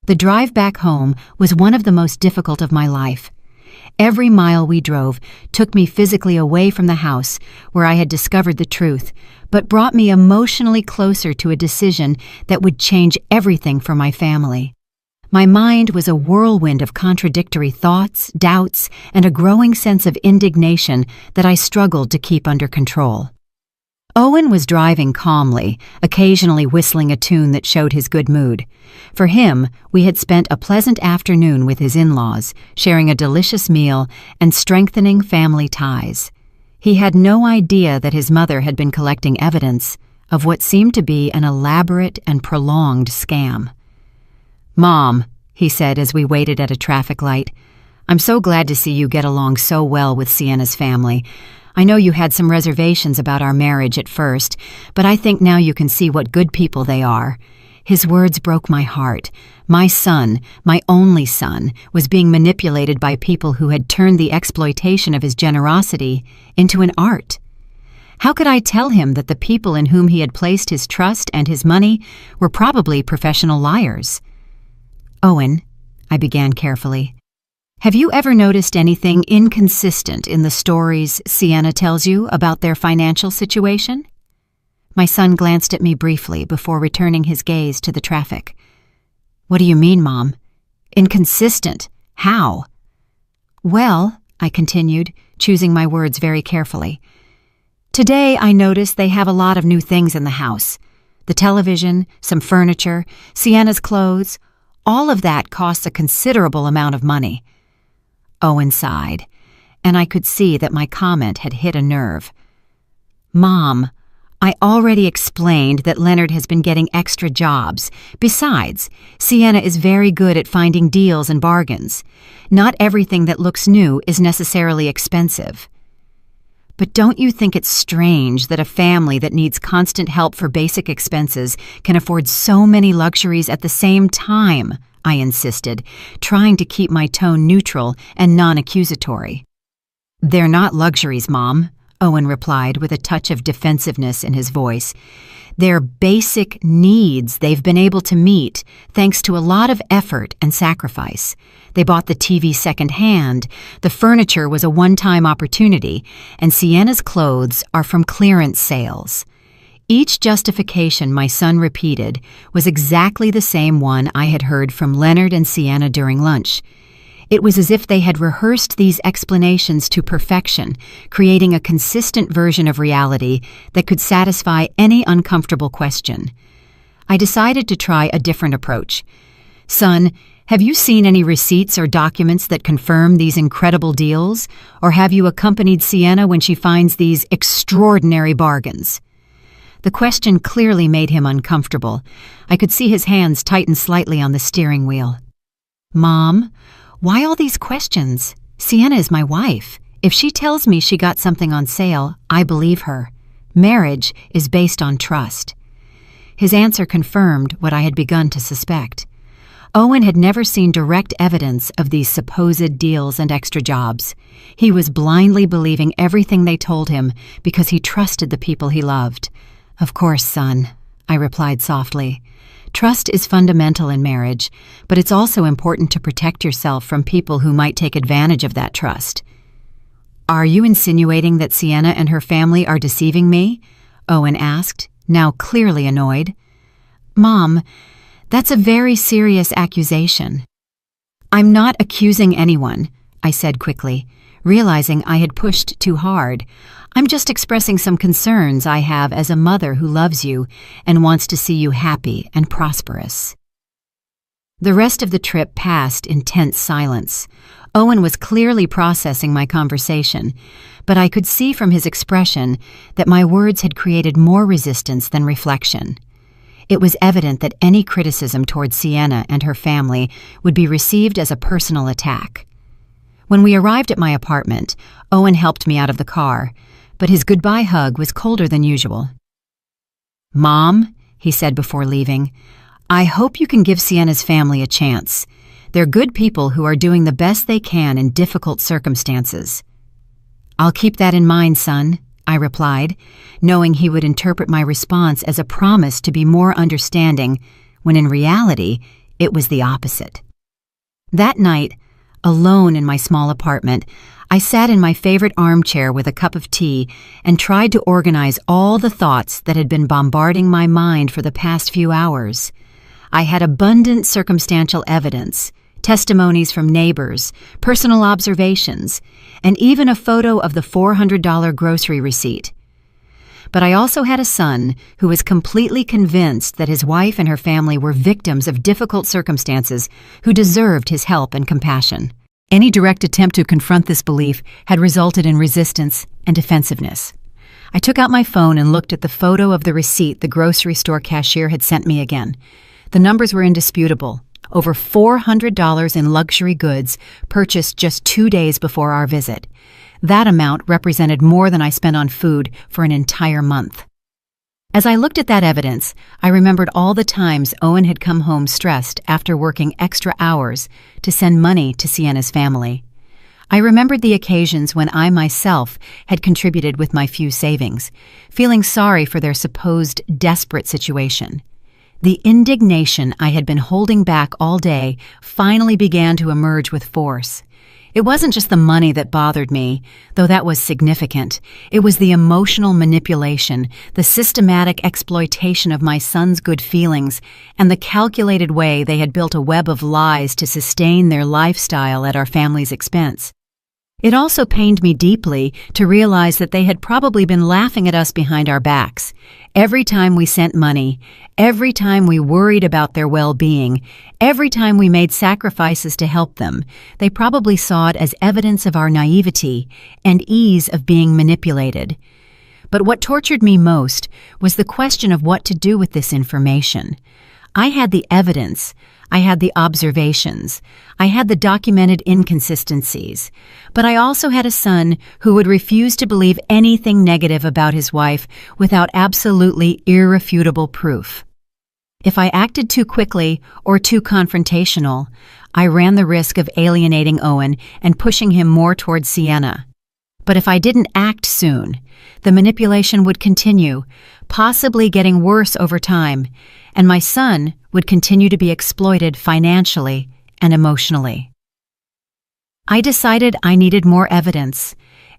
The drive back home was one of the most difficult of my life. Every mile we drove took me physically away from the house where I had discovered the truth, but brought me emotionally closer to a decision that would change everything for my family. My mind was a whirlwind of contradictory thoughts, doubts, and a growing sense of indignation that I struggled to keep under control. Owen was driving calmly, occasionally whistling a tune that showed his good mood. For him, we had spent a pleasant afternoon with his in-laws, sharing a delicious meal and strengthening family ties. He had no idea that his mother had been collecting evidence of what seemed to be an elaborate and prolonged scam. "Mom," he said as we waited at a traffic light, "I'm so glad to see you get along so well with Sienna's family. I know you had some reservations about our marriage at first, but I think now you can see what good people they are." His words broke my heart. My son, my only son, was being manipulated by people who had turned the exploitation of his generosity into an art. How could I tell him that the people in whom he had placed his trust and his money were probably professional liars? "Owen," I began carefully, Have you ever noticed anything inconsistent in the stories Sienna tells you about their financial situation? My son glanced at me briefly before returning his gaze to the traffic. What do you mean, Mom? Inconsistent? How? Well, I continued, choosing my words very carefully. Today I noticed they have a lot of new things in the house. The television, some furniture, Sienna's clothes, all of that costs a considerable amount of money. Owen sighed, and I could see that my comment had hit a nerve. Mom, I already explained that Leonard has been getting extra jobs. Besides, Sienna is very good at finding deals and bargains. Not everything that looks new is necessarily expensive. But don't you think it's strange that a family that needs constant help for basic expenses can afford so many luxuries at the same time? I insisted, trying to keep my tone neutral and non-accusatory. They're not luxuries, Mom, Owen replied with a touch of defensiveness in his voice. They're basic needs they've been able to meet thanks to a lot of effort and sacrifice. They bought the TV secondhand, the furniture was a one-time opportunity, and Sienna's clothes are from clearance sales. Each justification my son repeated was exactly the same one I had heard from Leonard and Sienna during lunch. It was as if they had rehearsed these explanations to perfection, creating a consistent version of reality that could satisfy any uncomfortable question. I decided to try a different approach. Son, have you seen any receipts or documents that confirm these incredible deals, or have you accompanied Sienna when she finds these extraordinary bargains? The question clearly made him uncomfortable. I could see his hands tighten slightly on the steering wheel. Mom, why all these questions? Sienna is my wife. If she tells me she got something on sale, I believe her. Marriage is based on trust. His answer confirmed what I had begun to suspect. Owen had never seen direct evidence of these supposed deals and extra jobs. He was blindly believing everything they told him because he trusted the people he loved. Of course, son, I replied softly. Trust is fundamental in marriage, but it's also important to protect yourself from people who might take advantage of that trust. Are you insinuating that Sienna and her family are deceiving me? Owen asked, now clearly annoyed. Mom, that's a very serious accusation. I'm not accusing anyone, I said quickly, realizing I had pushed too hard. I'm just expressing some concerns I have as a mother who loves you and wants to see you happy and prosperous. The rest of the trip passed in tense silence. Owen was clearly processing my conversation, but I could see from his expression that my words had created more resistance than reflection. It was evident that any criticism toward Sienna and her family would be received as a personal attack. When we arrived at my apartment, Owen helped me out of the car, but his goodbye hug was colder than usual. Mom, he said before leaving, I hope you can give Sienna's family a chance. They're good people who are doing the best they can in difficult circumstances. I'll keep that in mind, son, I replied, knowing he would interpret my response as a promise to be more understanding, when in reality, it was the opposite. That night, alone in my small apartment, I sat in my favorite armchair with a cup of tea and tried to organize all the thoughts that had been bombarding my mind for the past few hours. I had abundant circumstantial evidence, testimonies from neighbors, personal observations, and even a photo of the $400 grocery receipt. But I also had a son who was completely convinced that his wife and her family were victims of difficult circumstances who deserved his help and compassion. Any direct attempt to confront this belief had resulted in resistance and defensiveness. I took out my phone and looked at the photo of the receipt the grocery store cashier had sent me again. The numbers were indisputable. Over $400 in luxury goods purchased just 2 days before our visit. That amount represented more than I spent on food for an entire month. As I looked at that evidence, I remembered all the times Owen had come home stressed after working extra hours to send money to Sienna's family. I remembered the occasions when I myself had contributed with my few savings, feeling sorry for their supposed desperate situation. The indignation I had been holding back all day finally began to emerge with force. It wasn't just the money that bothered me, though that was significant. It was the emotional manipulation, the systematic exploitation of my son's good feelings, and the calculated way they had built a web of lies to sustain their lifestyle at our family's expense. It also pained me deeply to realize that they had probably been laughing at us behind our backs. Every time we sent money, every time we worried about their well-being, every time we made sacrifices to help them, they probably saw it as evidence of our naivety and ease of being manipulated. But what tortured me most was the question of what to do with this information. I had the evidence, I had the observations, I had the documented inconsistencies, but I also had a son who would refuse to believe anything negative about his wife without absolutely irrefutable proof. If I acted too quickly or too confrontational, I ran the risk of alienating Owen and pushing him more towards Sienna. But if I didn't act soon, the manipulation would continue, possibly getting worse over time, and my son would continue to be exploited financially and emotionally. I decided I needed more evidence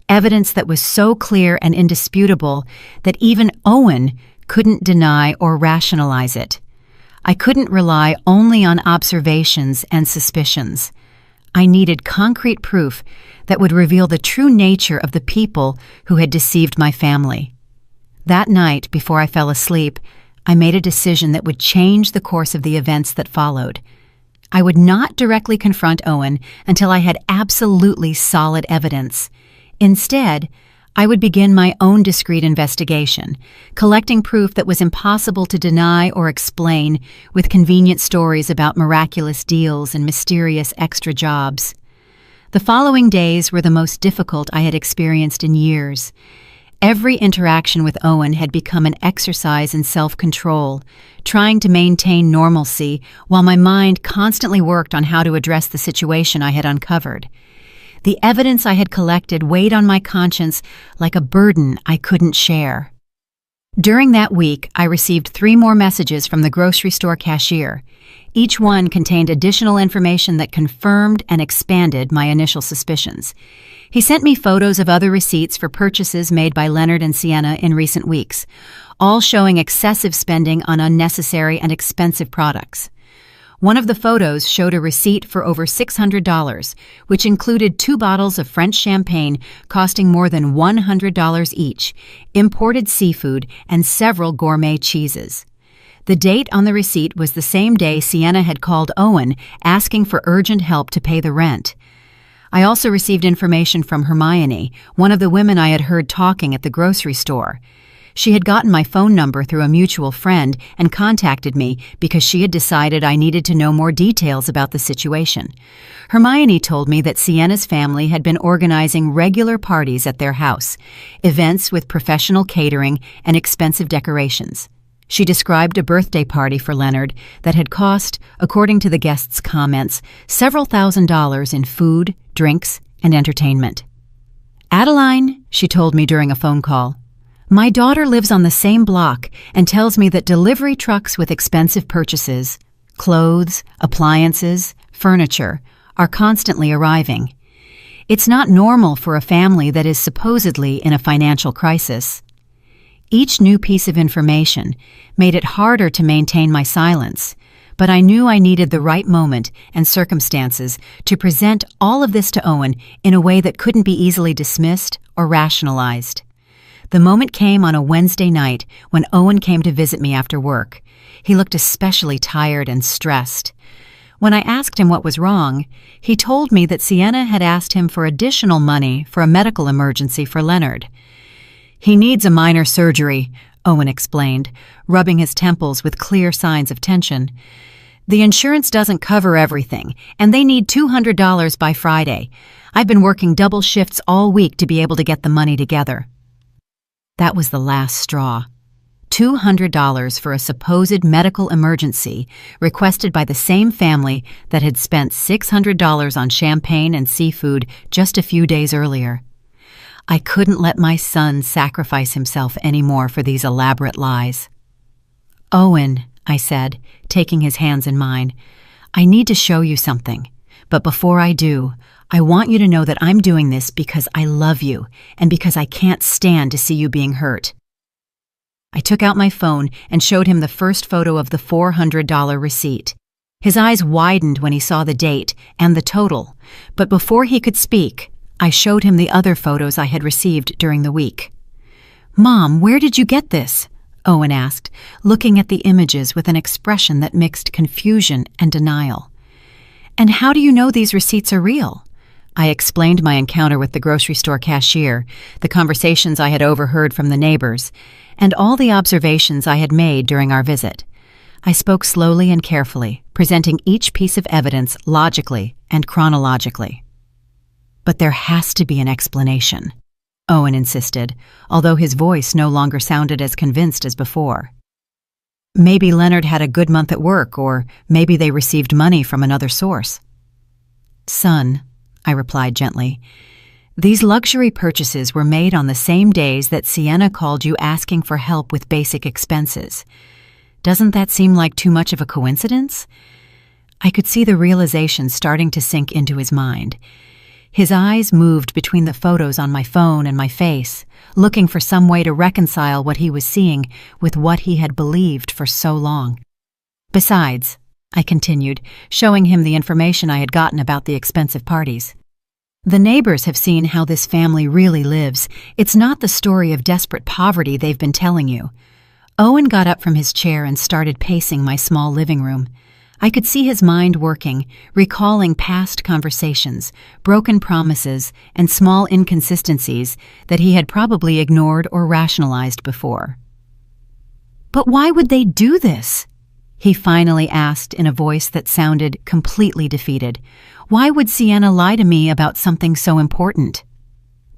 that was so clear and indisputable that even Owen couldn't deny or rationalize it. I couldn't rely only on observations and suspicions. I needed concrete proof that would reveal the true nature of the people who had deceived my family. That night, before I fell asleep, I made a decision that would change the course of the events that followed. I would not directly confront Owen until I had absolutely solid evidence. Instead, I would begin my own discreet investigation, collecting proof that was impossible to deny or explain with convenient stories about miraculous deals and mysterious extra jobs. The following days were the most difficult I had experienced in years. Every interaction with Owen had become an exercise in self-control, trying to maintain normalcy while my mind constantly worked on how to address the situation I had uncovered. The evidence I had collected weighed on my conscience like a burden I couldn't share. During that week, I received 3 more messages from the grocery store cashier. Each one contained additional information that confirmed and expanded my initial suspicions. He sent me photos of other receipts for purchases made by Leonard and Sienna in recent weeks, all showing excessive spending on unnecessary and expensive products. One of the photos showed a receipt for over $600, which included 2 bottles of French champagne costing more than $100 each, imported seafood, and several gourmet cheeses. The date on the receipt was the same day Sienna had called Owen asking for urgent help to pay the rent. I also received information from Hermione, one of the women I had heard talking at the grocery store. She had gotten my phone number through a mutual friend and contacted me because she had decided I needed to know more details about the situation. Hermione told me that Sienna's family had been organizing regular parties at their house, events with professional catering and expensive decorations. She described a birthday party for Leonard that had cost, according to the guests' comments, several $1,000s in food, drinks, and entertainment. "Adeline," she told me during a phone call, "my daughter lives on the same block and tells me that delivery trucks with expensive purchases, clothes, appliances, furniture, are constantly arriving. It's not normal for a family that is supposedly in a financial crisis." Each new piece of information made it harder to maintain my silence, but I knew I needed the right moment and circumstances to present all of this to Owen in a way that couldn't be easily dismissed or rationalized. The moment came on a Wednesday night when Owen came to visit me after work. He looked especially tired and stressed. When I asked him what was wrong, he told me that Sienna had asked him for additional money for a medical emergency for Leonard. "He needs a minor surgery," Owen explained, rubbing his temples with clear signs of tension. "The insurance doesn't cover everything, and they need $200 by Friday. I've been working double shifts all week to be able to get the money together." That was the last straw. $200 for a supposed medical emergency requested by the same family that had spent $600 on champagne and seafood just a few days earlier. I couldn't let my son sacrifice himself anymore for these elaborate lies. "Owen," I said, taking his hands in mine. I need to show you something. But before I do, I want you to know that I'm doing this because I love you and because I can't stand to see you being hurt. I took out my phone and showed him the first photo of the $400 receipt. His eyes widened when he saw the date and the total, but before he could speak, I showed him the other photos I had received during the week. "Mom, where did you get this?" Owen asked, looking at the images with an expression that mixed confusion and denial. "And how do you know these receipts are real?" I explained my encounter with the grocery store cashier, the conversations I had overheard from the neighbors, and all the observations I had made during our visit. I spoke slowly and carefully, presenting each piece of evidence logically and chronologically. "But there has to be an explanation," Owen insisted, although his voice no longer sounded as convinced as before. "Maybe Leonard had a good month at work, or maybe they received money from another source." "Son," I replied gently, "these luxury purchases were made on the same days that Sienna called you asking for help with basic expenses. Doesn't that seem like too much of a coincidence?" I could see the realization starting to sink into his mind. His eyes moved between the photos on my phone and my face, looking for some way to reconcile what he was seeing with what he had believed for so long. "Besides," I continued, showing him the information I had gotten about the expensive parties, "the neighbors have seen how this family really lives. It's not the story of desperate poverty they've been telling you." Owen got up from his chair and started pacing my small living room. I could see his mind working, recalling past conversations, broken promises, and small inconsistencies that he had probably ignored or rationalized before. "But why would they do this?" he finally asked in a voice that sounded completely defeated. "Why would Sienna lie to me about something so important?"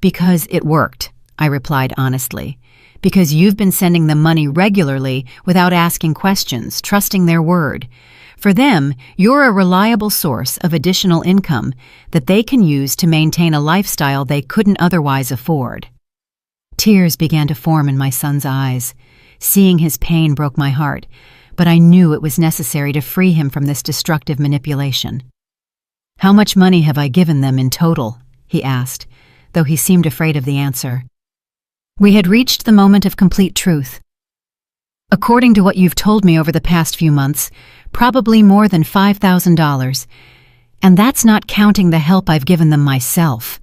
"Because it worked," I replied honestly. "Because you've been sending them money regularly without asking questions, trusting their word. For them, you're a reliable source of additional income that they can use to maintain a lifestyle they couldn't otherwise afford." Tears began to form in my son's eyes. Seeing his pain broke my heart, but I knew it was necessary to free him from this destructive manipulation. "How much money have I given them in total?" he asked, though he seemed afraid of the answer. We had reached the moment of complete truth. "According to what you've told me over the past few months, probably more than $5,000, and that's not counting the help I've given them myself."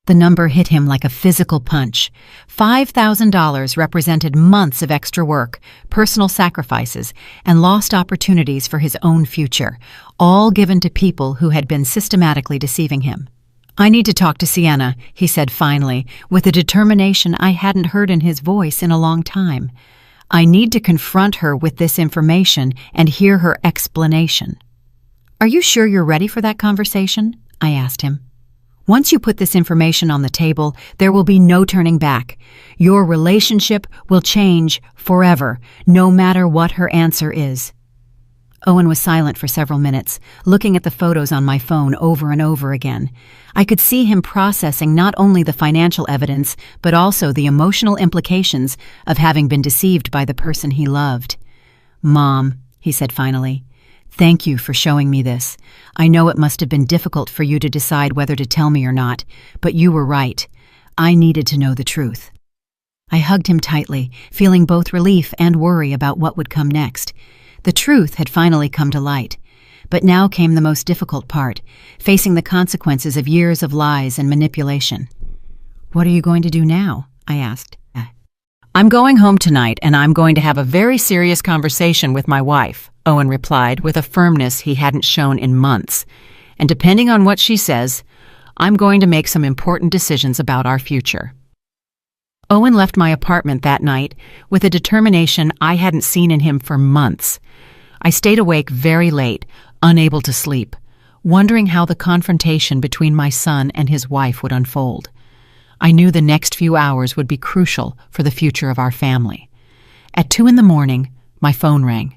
The number hit him like a physical punch. $5,000 represented months of extra work, personal sacrifices, and lost opportunities for his own future, all given to people who had been systematically deceiving him. "I need to talk to Sienna," he said finally, with a determination I hadn't heard in his voice in a long time. "I need to confront her with this information and hear her explanation." "Are you sure you're ready for that conversation?" I asked him. "Once you put this information on the table, there will be no turning back. Your relationship will change forever, no matter what her answer is." Owen was silent for several minutes, looking at the photos on my phone over and over again. I could see him processing not only the financial evidence, but also the emotional implications of having been deceived by the person he loved. "Mom," he said finally, "thank you for showing me this. I know it must have been difficult for you to decide whether to tell me or not, but you were right. I needed to know the truth." I hugged him tightly, feeling both relief and worry about what would come next. The truth had finally come to light. But now came the most difficult part, facing the consequences of years of lies and manipulation. "What are you going to do now?" I asked. "I'm going home tonight, and I'm going to have a very serious conversation with my wife," Owen replied with a firmness he hadn't shown in months. "And depending on what she says, I'm going to make some important decisions about our future." Owen left my apartment that night with a determination I hadn't seen in him for months. I stayed awake very late, unable to sleep, wondering how the confrontation between my son and his wife would unfold. I knew the next few hours would be crucial for the future of our family. At 2 a.m, my phone rang.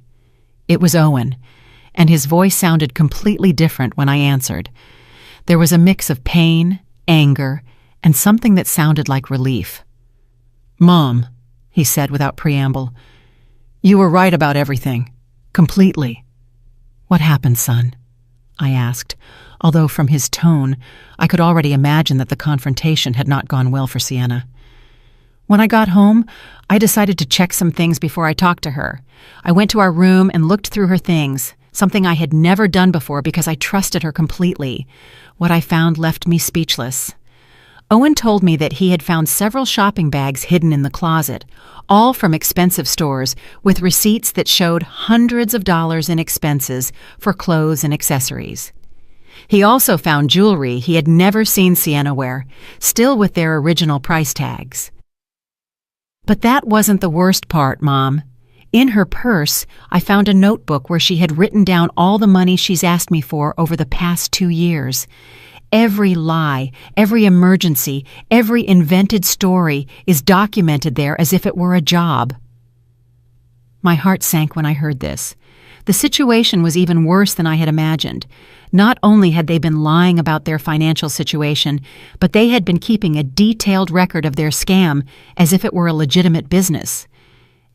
It was Owen, and his voice sounded completely different when I answered. There was a mix of pain, anger, and something that sounded like relief. "Mom," he said without preamble, You were right about everything. Completely. What happened, son? I asked, although from his tone, I could already imagine that the confrontation had not gone well for Sienna. When I got home, I decided to check some things before I talked to her. I went to our room and looked through her things, something I had never done before because I trusted her completely. What I found left me speechless. Owen told me that he had found several shopping bags hidden in the closet, all from expensive stores, with receipts that showed hundreds of dollars in expenses for clothes and accessories. He also found jewelry he had never seen Sienna wear, still with their original price tags. But that wasn't the worst part, Mom. In her purse, I found a notebook where she had written down all the money she's asked me for over the past 2 years. Every lie, every emergency, every invented story is documented there as if it were a job. My heart sank when I heard this. The situation was even worse than I had imagined. Not only had they been lying about their financial situation, but they had been keeping a detailed record of their scam as if it were a legitimate business.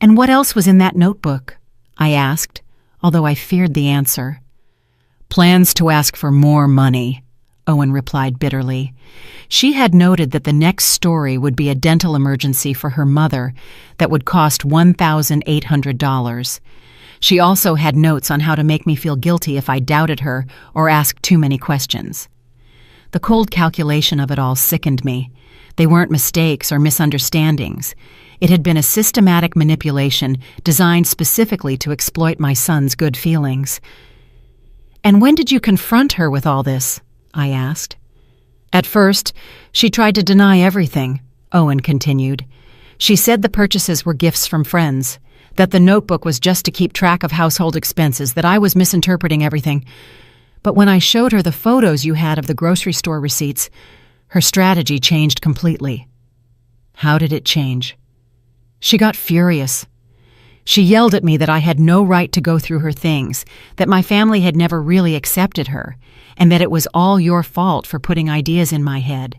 And what else was in that notebook? I asked, although I feared the answer. Plans to ask for more money, Owen replied bitterly. She had noted that the next story would be a dental emergency for her mother that would cost $1,800. She also had notes on how to make me feel guilty if I doubted her or asked too many questions. The cold calculation of it all sickened me. They weren't mistakes or misunderstandings. It had been a systematic manipulation designed specifically to exploit my son's good feelings. And when did you confront her with all this? I asked. At first, she tried to deny everything, Owen continued. She said the purchases were gifts from friends, that the notebook was just to keep track of household expenses, that I was misinterpreting everything. But when I showed her the photos you had of the grocery store receipts, her strategy changed completely. How did it change? She got furious. She yelled at me that I had no right to go through her things, that my family had never really accepted her, and that it was all your fault for putting ideas in my head.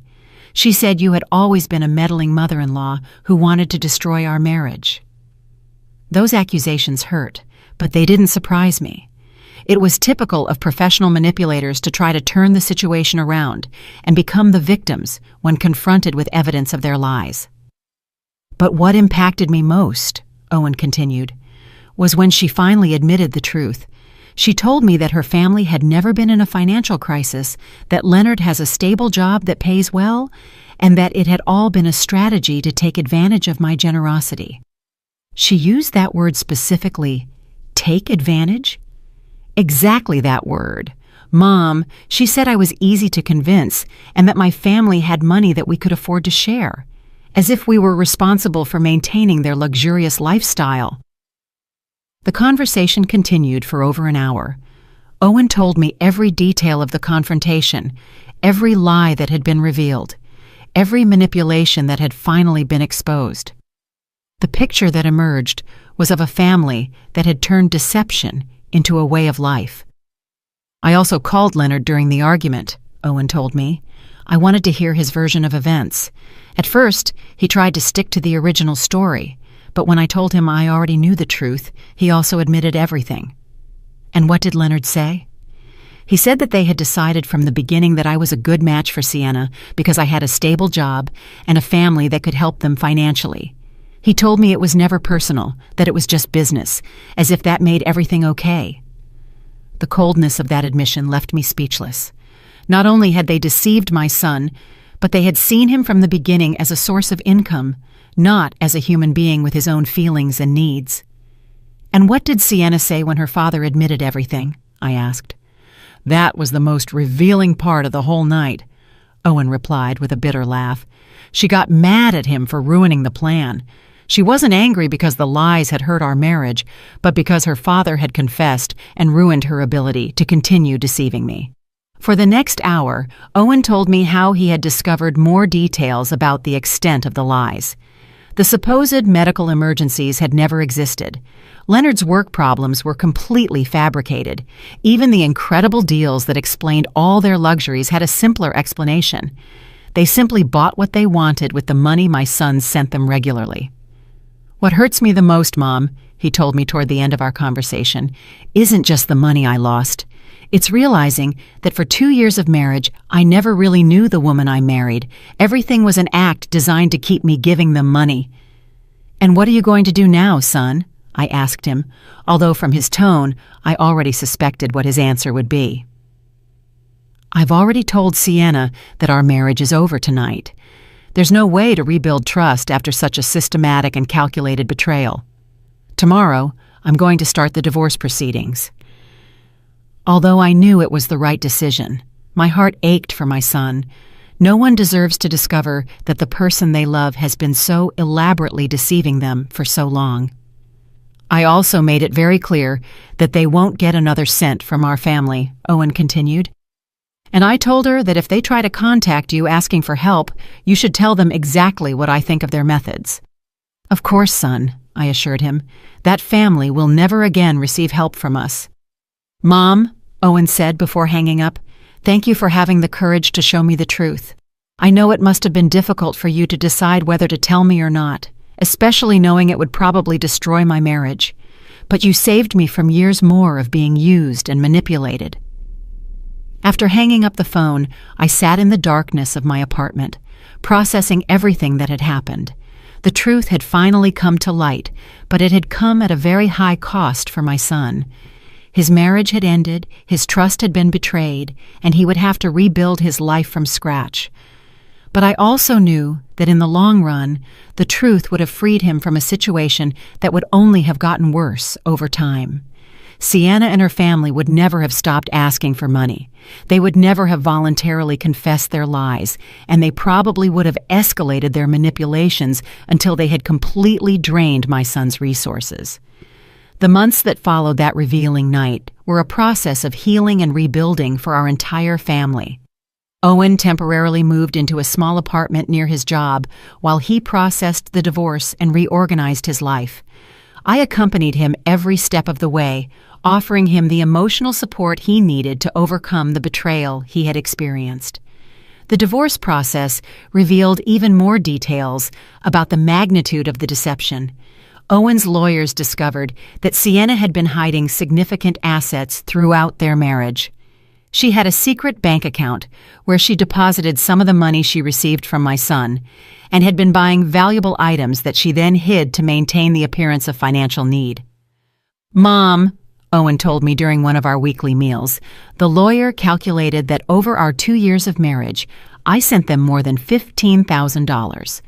She said you had always been a meddling mother-in-law who wanted to destroy our marriage. Those accusations hurt, but they didn't surprise me. It was typical of professional manipulators to try to turn the situation around and become the victims when confronted with evidence of their lies. But what impacted me most, Owen continued, was when she finally admitted the truth. She told me that her family had never been in a financial crisis, that Leonard has a stable job that pays well, and that it had all been a strategy to take advantage of my generosity. She used that word specifically, take advantage? Exactly that word. Mom, she said I was easy to convince and that my family had money that we could afford to share, as if we were responsible for maintaining their luxurious lifestyle. The conversation continued for over an hour. Owen told me every detail of the confrontation, every lie that had been revealed, every manipulation that had finally been exposed. The picture that emerged was of a family that had turned deception into a way of life. I also called Leonard during the argument, Owen told me. I wanted to hear his version of events. At first, he tried to stick to the original story, but when I told him I already knew the truth, he also admitted everything. And what did Leonard say? He said that they had decided from the beginning that I was a good match for Sienna because I had a stable job and a family that could help them financially. He told me it was never personal, that it was just business, as if that made everything okay. The coldness of that admission left me speechless. Not only had they deceived my son, but they had seen him from the beginning as a source of income, not as a human being with his own feelings and needs. And what did Sienna say when her father admitted everything? I asked. That was the most revealing part of the whole night, Owen replied with a bitter laugh. She got mad at him for ruining the plan. She wasn't angry because the lies had hurt our marriage, but because her father had confessed and ruined her ability to continue deceiving me. For the next hour, Owen told me how he had discovered more details about the extent of the lies. The supposed medical emergencies had never existed. Leonard's work problems were completely fabricated. Even the incredible deals that explained all their luxuries had a simpler explanation. They simply bought what they wanted with the money my son sent them regularly. What hurts me the most, Mom, he told me toward the end of our conversation, isn't just the money I lost. It's realizing that for 2 years of marriage, I never really knew the woman I married. Everything was an act designed to keep me giving them money. "And what are you going to do now, son?" I asked him, although from his tone, I already suspected what his answer would be. "I've already told Sienna that our marriage is over tonight. There's no way to rebuild trust after such a systematic and calculated betrayal. Tomorrow, I'm going to start the divorce proceedings." Although I knew it was the right decision, my heart ached for my son. No one deserves to discover that the person they love has been so elaborately deceiving them for so long. I also made it very clear that they won't get another cent from our family, Owen continued. "And I told her that if they try to contact you asking for help, you should tell them exactly what I think of their methods." "Of course, son," I assured him. "That family will never again receive help from us." "Mom," Owen said before hanging up, "thank you for having the courage to show me the truth. I know it must have been difficult for you to decide whether to tell me or not, especially knowing it would probably destroy my marriage. But you saved me from years more of being used and manipulated." After hanging up the phone, I sat in the darkness of my apartment, processing everything that had happened. The truth had finally come to light, but it had come at a very high cost for my son. His marriage had ended, his trust had been betrayed, and he would have to rebuild his life from scratch. But I also knew that in the long run, the truth would have freed him from a situation that would only have gotten worse over time. Sienna and her family would never have stopped asking for money. They would never have voluntarily confessed their lies, and they probably would have escalated their manipulations until they had completely drained my son's resources. The months that followed that revealing night were a process of healing and rebuilding for our entire family. Owen temporarily moved into a small apartment near his job while he processed the divorce and reorganized his life. I accompanied him every step of the way, offering him the emotional support he needed to overcome the betrayal he had experienced. The divorce process revealed even more details about the magnitude of the deception. Owen's lawyers discovered that Sienna had been hiding significant assets throughout their marriage. She had a secret bank account where she deposited some of the money she received from my son and had been buying valuable items that she then hid to maintain the appearance of financial need. "Mom," Owen told me during one of our weekly meals, "the lawyer calculated that over our 2 years of marriage, I sent them more than $15,000.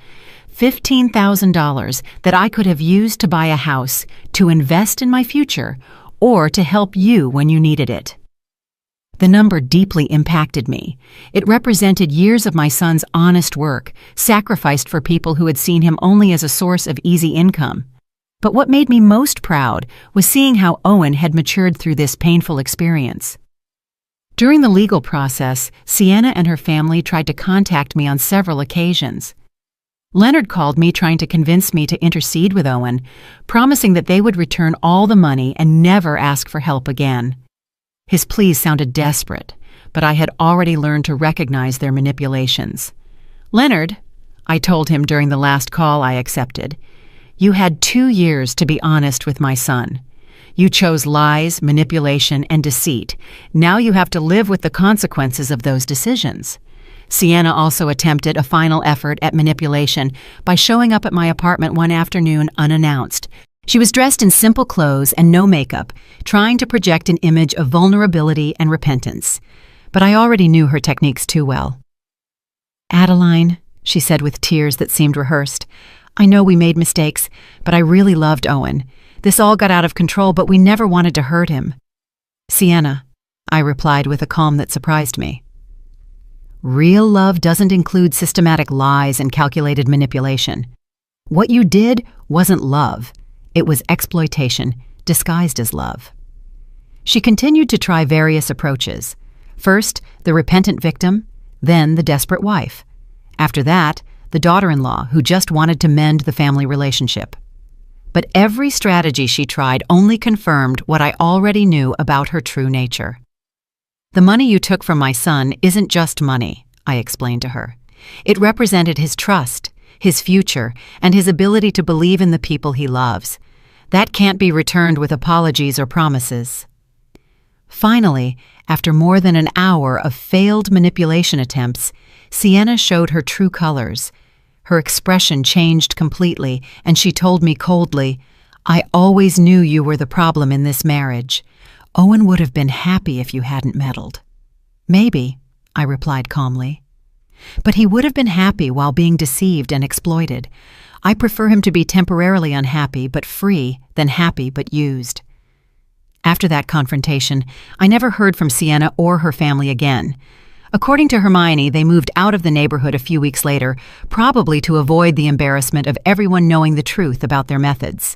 $15,000 that I could have used to buy a house, to invest in my future, or to help you when you needed it." The number deeply impacted me. It represented years of my son's honest work, sacrificed for people who had seen him only as a source of easy income. But what made me most proud was seeing how Owen had matured through this painful experience. During the legal process, Sienna and her family tried to contact me on several occasions. Leonard called me trying to convince me to intercede with Owen, promising that they would return all the money and never ask for help again. His pleas sounded desperate, but I had already learned to recognize their manipulations. "Leonard," I told him during the last call I accepted, "you had 2 years to be honest with my son. You chose lies, manipulation, and deceit. Now you have to live with the consequences of those decisions." Sienna also attempted a final effort at manipulation by showing up at my apartment one afternoon unannounced. She was dressed in simple clothes and no makeup, trying to project an image of vulnerability and repentance. But I already knew her techniques too well. "Adeline," she said with tears that seemed rehearsed, "I know we made mistakes, but I really loved Owen. This all got out of control, but we never wanted to hurt him." "Sienna," I replied with a calm that surprised me. "Real love doesn't include systematic lies and calculated manipulation. What you did wasn't love. It was exploitation, disguised as love." She continued to try various approaches. First, the repentant victim, then the desperate wife. After that, the daughter-in-law who just wanted to mend the family relationship. But every strategy she tried only confirmed what I already knew about her true nature. "The money you took from my son isn't just money," I explained to her. "It represented his trust, his future, and his ability to believe in the people he loves. That can't be returned with apologies or promises. Finally, after more than an hour of failed manipulation attempts, Sienna showed her true colors. Her expression changed completely, and she told me coldly, "I always knew you were the problem in this marriage. Owen would have been happy if you hadn't meddled." "Maybe," I replied calmly. "But he would have been happy while being deceived and exploited. I prefer him to be temporarily unhappy but free than happy but used." After that confrontation, I never heard from Sienna or her family again. According to Hermione, they moved out of the neighborhood a few weeks later, probably to avoid the embarrassment of everyone knowing the truth about their methods.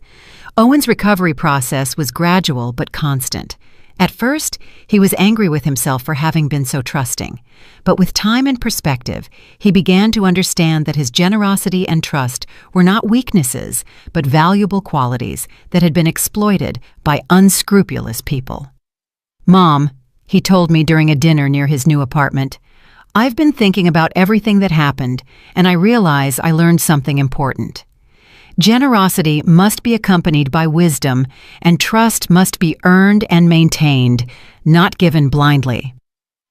Owen's recovery process was gradual but constant. At first, he was angry with himself for having been so trusting. But with time and perspective, he began to understand that his generosity and trust were not weaknesses, but valuable qualities that had been exploited by unscrupulous people. "Mom," he told me during a dinner near his new apartment, "I've been thinking about everything that happened, and I realize I learned something important. Generosity must be accompanied by wisdom, and trust must be earned and maintained, not given blindly."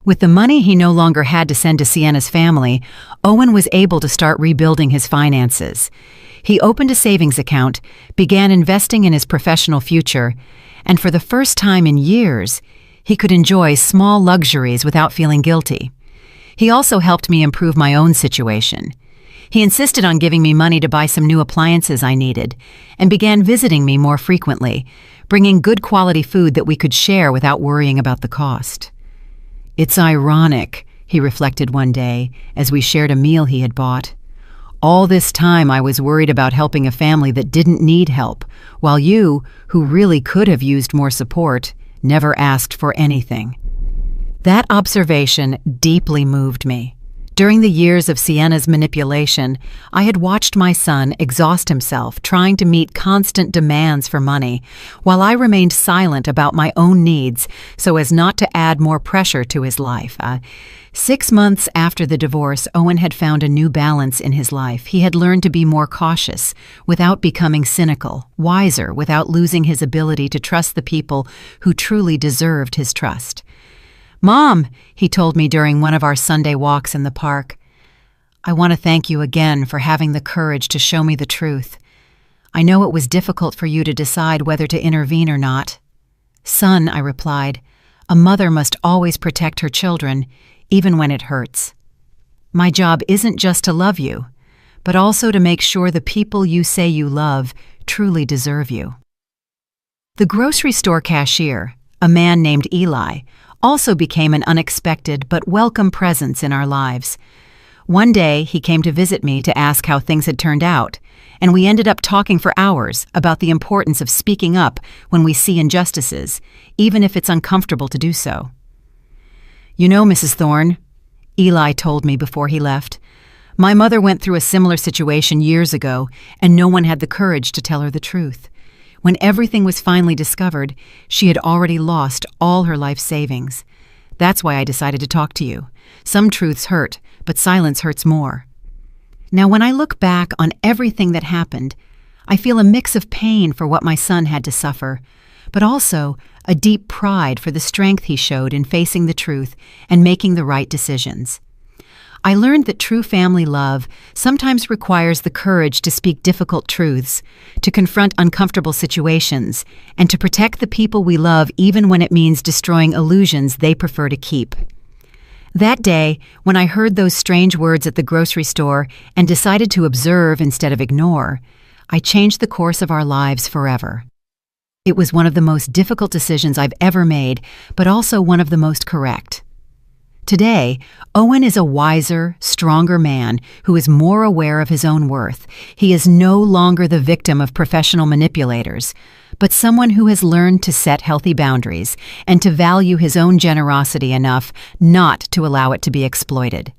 With the money he no longer had to send to Sienna's family, Owen was able to start rebuilding his finances. He opened a savings account, began investing in his professional future, and for the first time in years, he could enjoy small luxuries without feeling guilty. He also helped me improve my own situation. He insisted on giving me money to buy some new appliances I needed, and began visiting me more frequently, bringing good quality food that we could share without worrying about the cost. "It's ironic," he reflected one day, as we shared a meal he had bought. "All this time I was worried about helping a family that didn't need help, while you, who really could have used more support, never asked for anything." That observation deeply moved me. During the years of Sienna's manipulation, I had watched my son exhaust himself trying to meet constant demands for money, while I remained silent about my own needs so as not to add more pressure to his life. 6 months after the divorce, Owen had found a new balance in his life. He had learned to be more cautious without becoming cynical, wiser without losing his ability to trust the people who truly deserved his trust. "Mom," he told me during one of our Sunday walks in the park, "I want to thank you again for having the courage to show me the truth. I know it was difficult for you to decide whether to intervene or not." "Son," I replied, "a mother must always protect her children, even when it hurts. My job isn't just to love you, but also to make sure the people you say you love truly deserve you." The grocery store cashier, a man named Eli, also became an unexpected but welcome presence in our lives. One day, he came to visit me to ask how things had turned out, and we ended up talking for hours about the importance of speaking up when we see injustices, even if it's uncomfortable to do so. "You know, Mrs. Thorne," Eli told me before he left, "my mother went through a similar situation years ago, and no one had the courage to tell her the truth. When everything was finally discovered, she had already lost all her life savings. That's why I decided to talk to you. Some truths hurt, but silence hurts more." Now, when I look back on everything that happened, I feel a mix of pain for what my son had to suffer, but also a deep pride for the strength he showed in facing the truth and making the right decisions. I learned that true family love sometimes requires the courage to speak difficult truths, to confront uncomfortable situations, and to protect the people we love even when it means destroying illusions they prefer to keep. That day, when I heard those strange words at the grocery store and decided to observe instead of ignore, I changed the course of our lives forever. It was one of the most difficult decisions I've ever made, but also one of the most correct. Today, Owen is a wiser, stronger man who is more aware of his own worth. He is no longer the victim of professional manipulators, but someone who has learned to set healthy boundaries and to value his own generosity enough not to allow it to be exploited.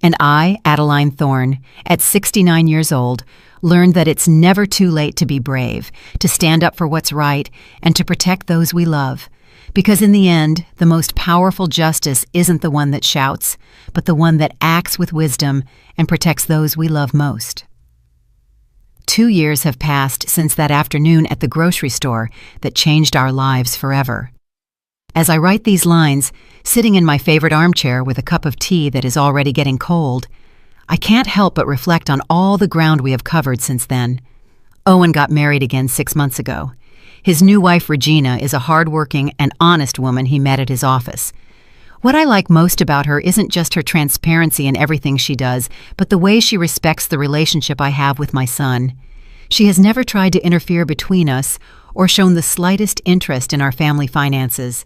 And I, Adeline Thorne, at 69 years old, learned that it's never too late to be brave, to stand up for what's right, and to protect those we love. Because in the end, the most powerful justice isn't the one that shouts, but the one that acts with wisdom and protects those we love most. 2 years have passed since that afternoon at the grocery store that changed our lives forever. As I write these lines, sitting in my favorite armchair with a cup of tea that is already getting cold, I can't help but reflect on all the ground we have covered since then. Owen got married again 6 months ago. His new wife, Regina, is a hardworking and honest woman he met at his office. What I like most about her isn't just her transparency in everything she does, but the way she respects the relationship I have with my son. She has never tried to interfere between us or shown the slightest interest in our family finances.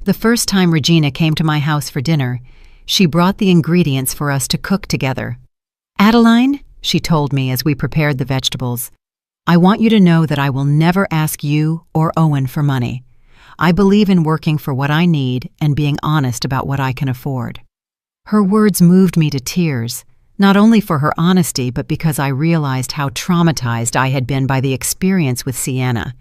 The first time Regina came to my house for dinner, she brought the ingredients for us to cook together. "Adeline," she told me as we prepared the vegetables, "I want you to know that I will never ask you or Owen for money. I believe in working for what I need and being honest about what I can afford." Her words moved me to tears, not only for her honesty, but because I realized how traumatized I had been by the experience with Sienna.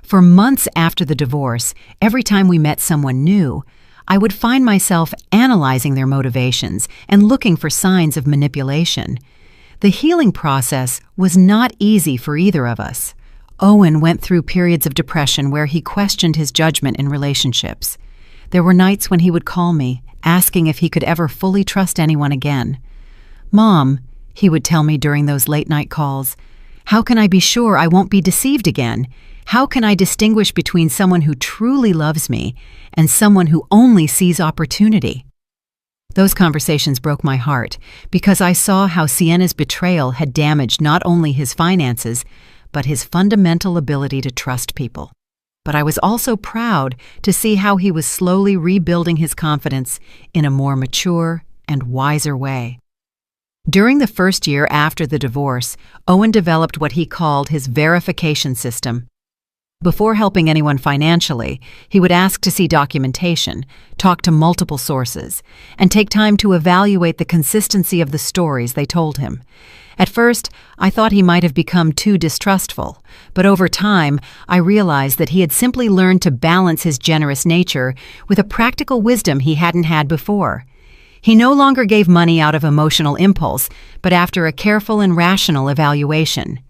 For months after the divorce, every time we met someone new, I would find myself analyzing their motivations and looking for signs of manipulation. The healing process was not easy for either of us. Owen went through periods of depression where he questioned his judgment in relationships. There were nights when he would call me, asking if he could ever fully trust anyone again. "Mom," he would tell me during those late-night calls, "how can I be sure I won't be deceived again? How can I distinguish between someone who truly loves me and someone who only sees opportunity?" Those conversations broke my heart because I saw how Sienna's betrayal had damaged not only his finances, but his fundamental ability to trust people. But I was also proud to see how he was slowly rebuilding his confidence in a more mature and wiser way. During the first year after the divorce, Owen developed what he called his verification system. Before helping anyone financially, he would ask to see documentation, talk to multiple sources, and take time to evaluate the consistency of the stories they told him. At first, I thought he might have become too distrustful, but over time, I realized that he had simply learned to balance his generous nature with a practical wisdom he hadn't had before. He no longer gave money out of emotional impulse, but after a careful and rational evaluation.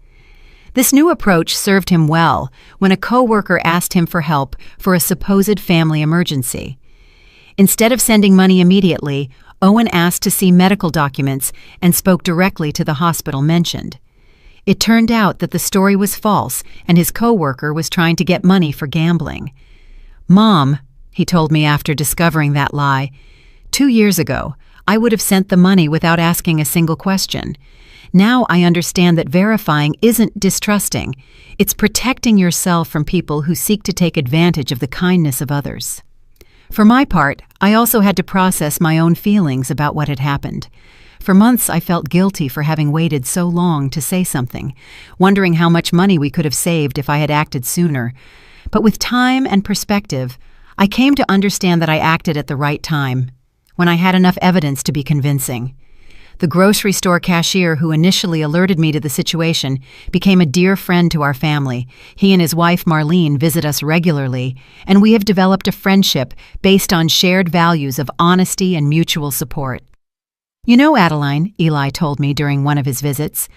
This new approach served him well when a coworker asked him for help for a supposed family emergency. Instead of sending money immediately, Owen asked to see medical documents and spoke directly to the hospital mentioned. It turned out that the story was false and his coworker was trying to get money for gambling. "Mom," he told me after discovering that lie, "2 years ago, I would have sent the money without asking a single question. Now I understand that verifying isn't distrusting. It's protecting yourself from people who seek to take advantage of the kindness of others." For my part, I also had to process my own feelings about what had happened. For months, I felt guilty for having waited so long to say something, wondering how much money we could have saved if I had acted sooner. But with time and perspective, I came to understand that I acted at the right time, when I had enough evidence to be convincing. The grocery store cashier who initially alerted me to the situation became a dear friend to our family. He and his wife Marlene visit us regularly, and we have developed a friendship based on shared values of honesty and mutual support. "You know, Adeline," Eli told me during one of his visits,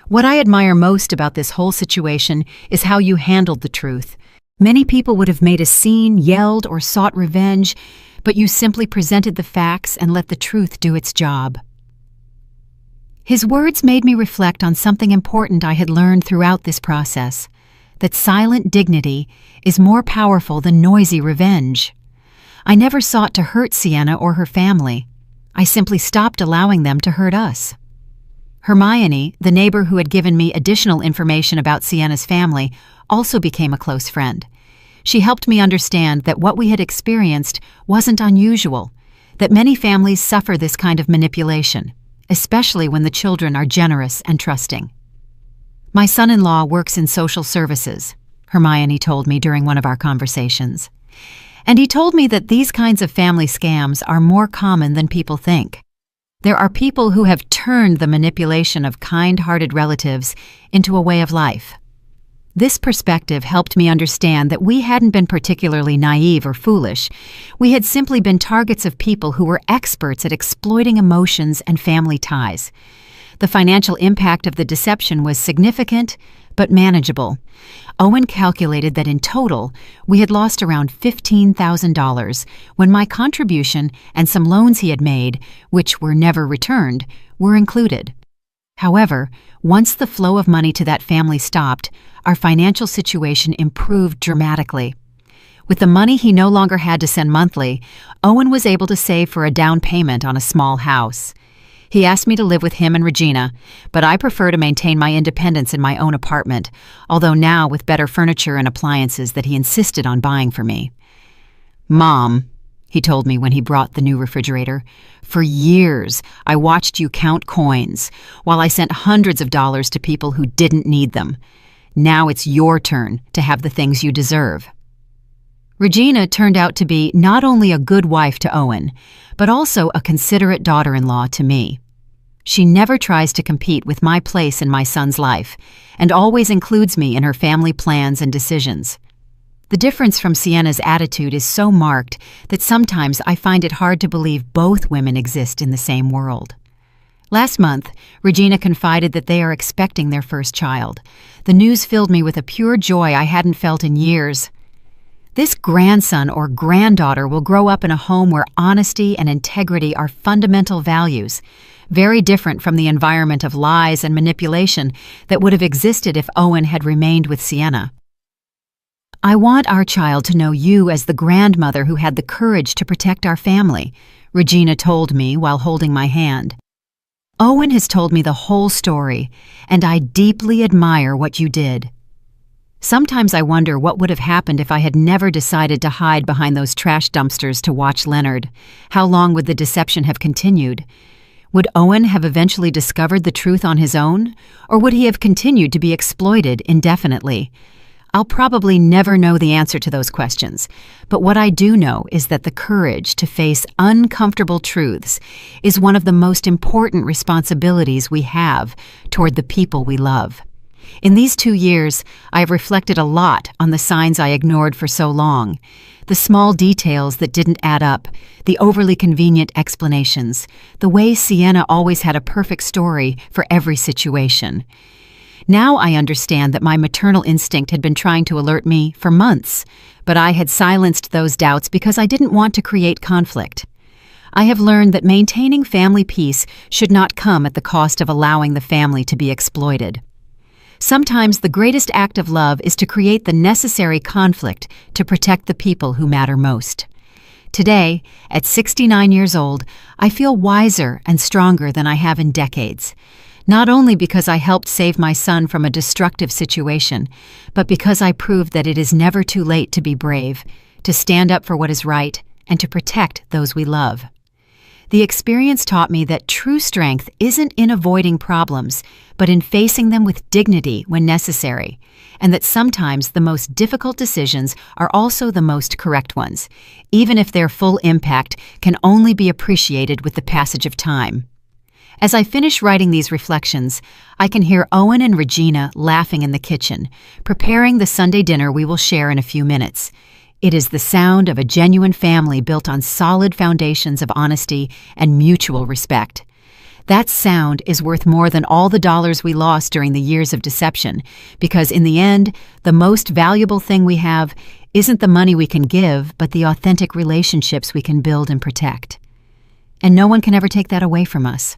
"what I admire most about this whole situation is how you handled the truth. Many people would have made a scene, yelled, or sought revenge, but you simply presented the facts and let the truth do its job." His words made me reflect on something important I had learned throughout this process, that silent dignity is more powerful than noisy revenge. I never sought to hurt Sienna or her family. I simply stopped allowing them to hurt us. Hermione, the neighbor who had given me additional information about Sienna's family, also became a close friend. She helped me understand that what we had experienced wasn't unusual, that many families suffer this kind of manipulation, especially when the children are generous and trusting. "My son-in-law works in social services," Hermione told me during one of our conversations. "And he told me that these kinds of family scams are more common than people think. There are people who have turned the manipulation of kind-hearted relatives into a way of life." This perspective helped me understand that we hadn't been particularly naive or foolish. We had simply been targets of people who were experts at exploiting emotions and family ties. The financial impact of the deception was significant, but manageable. Owen calculated that in total, we had lost around $15,000 when my contribution and some loans he had made, which were never returned, were included. However, once the flow of money to that family stopped, our financial situation improved dramatically. With the money he no longer had to send monthly, Owen was able to save for a down payment on a small house. He asked me to live with him and Regina, but I prefer to maintain my independence in my own apartment, although now with better furniture and appliances that he insisted on buying for me. "Mom," he told me when he brought the new refrigerator, "for years I watched you count coins while I sent hundreds of dollars to people who didn't need them. Now it's your turn to have the things you deserve." Regina turned out to be not only a good wife to Owen, but also a considerate daughter-in-law to me. She never tries to compete with my place in my son's life, and always includes me in her family plans and decisions. The difference from Sienna's attitude is so marked that sometimes I find it hard to believe both women exist in the same world. Last month, Regina confided that they are expecting their first child. The news filled me with a pure joy I hadn't felt in years. This grandson or granddaughter will grow up in a home where honesty and integrity are fundamental values, very different from the environment of lies and manipulation that would have existed if Owen had remained with Sienna. "I want our child to know you as the grandmother who had the courage to protect our family," Regina told me while holding my hand. "Owen has told me the whole story, and I deeply admire what you did. Sometimes I wonder what would have happened if I had never decided to hide behind those trash dumpsters to watch Leonard. How long would the deception have continued? Would Owen have eventually discovered the truth on his own, or would he have continued to be exploited indefinitely? I'll probably never know the answer to those questions, but what I do know is that the courage to face uncomfortable truths is one of the most important responsibilities we have toward the people we love. In these 2 years, I have reflected a lot on the signs I ignored for so long, the small details that didn't add up, the overly convenient explanations, the way Sienna always had a perfect story for every situation. Now I understand that my maternal instinct had been trying to alert me for months, but I had silenced those doubts because I didn't want to create conflict. I have learned that maintaining family peace should not come at the cost of allowing the family to be exploited. Sometimes the greatest act of love is to create the necessary conflict to protect the people who matter most. Today, at 69 years old, I feel wiser and stronger than I have in decades. Not only because I helped save my son from a destructive situation, but because I proved that it is never too late to be brave, to stand up for what is right, and to protect those we love. The experience taught me that true strength isn't in avoiding problems, but in facing them with dignity when necessary, and that sometimes the most difficult decisions are also the most correct ones, even if their full impact can only be appreciated with the passage of time. As I finish writing these reflections, I can hear Owen and Regina laughing in the kitchen, preparing the Sunday dinner we will share in a few minutes. It is the sound of a genuine family built on solid foundations of honesty and mutual respect. That sound is worth more than all the dollars we lost during the years of deception, because in the end, the most valuable thing we have isn't the money we can give, but the authentic relationships we can build and protect. And no one can ever take that away from us.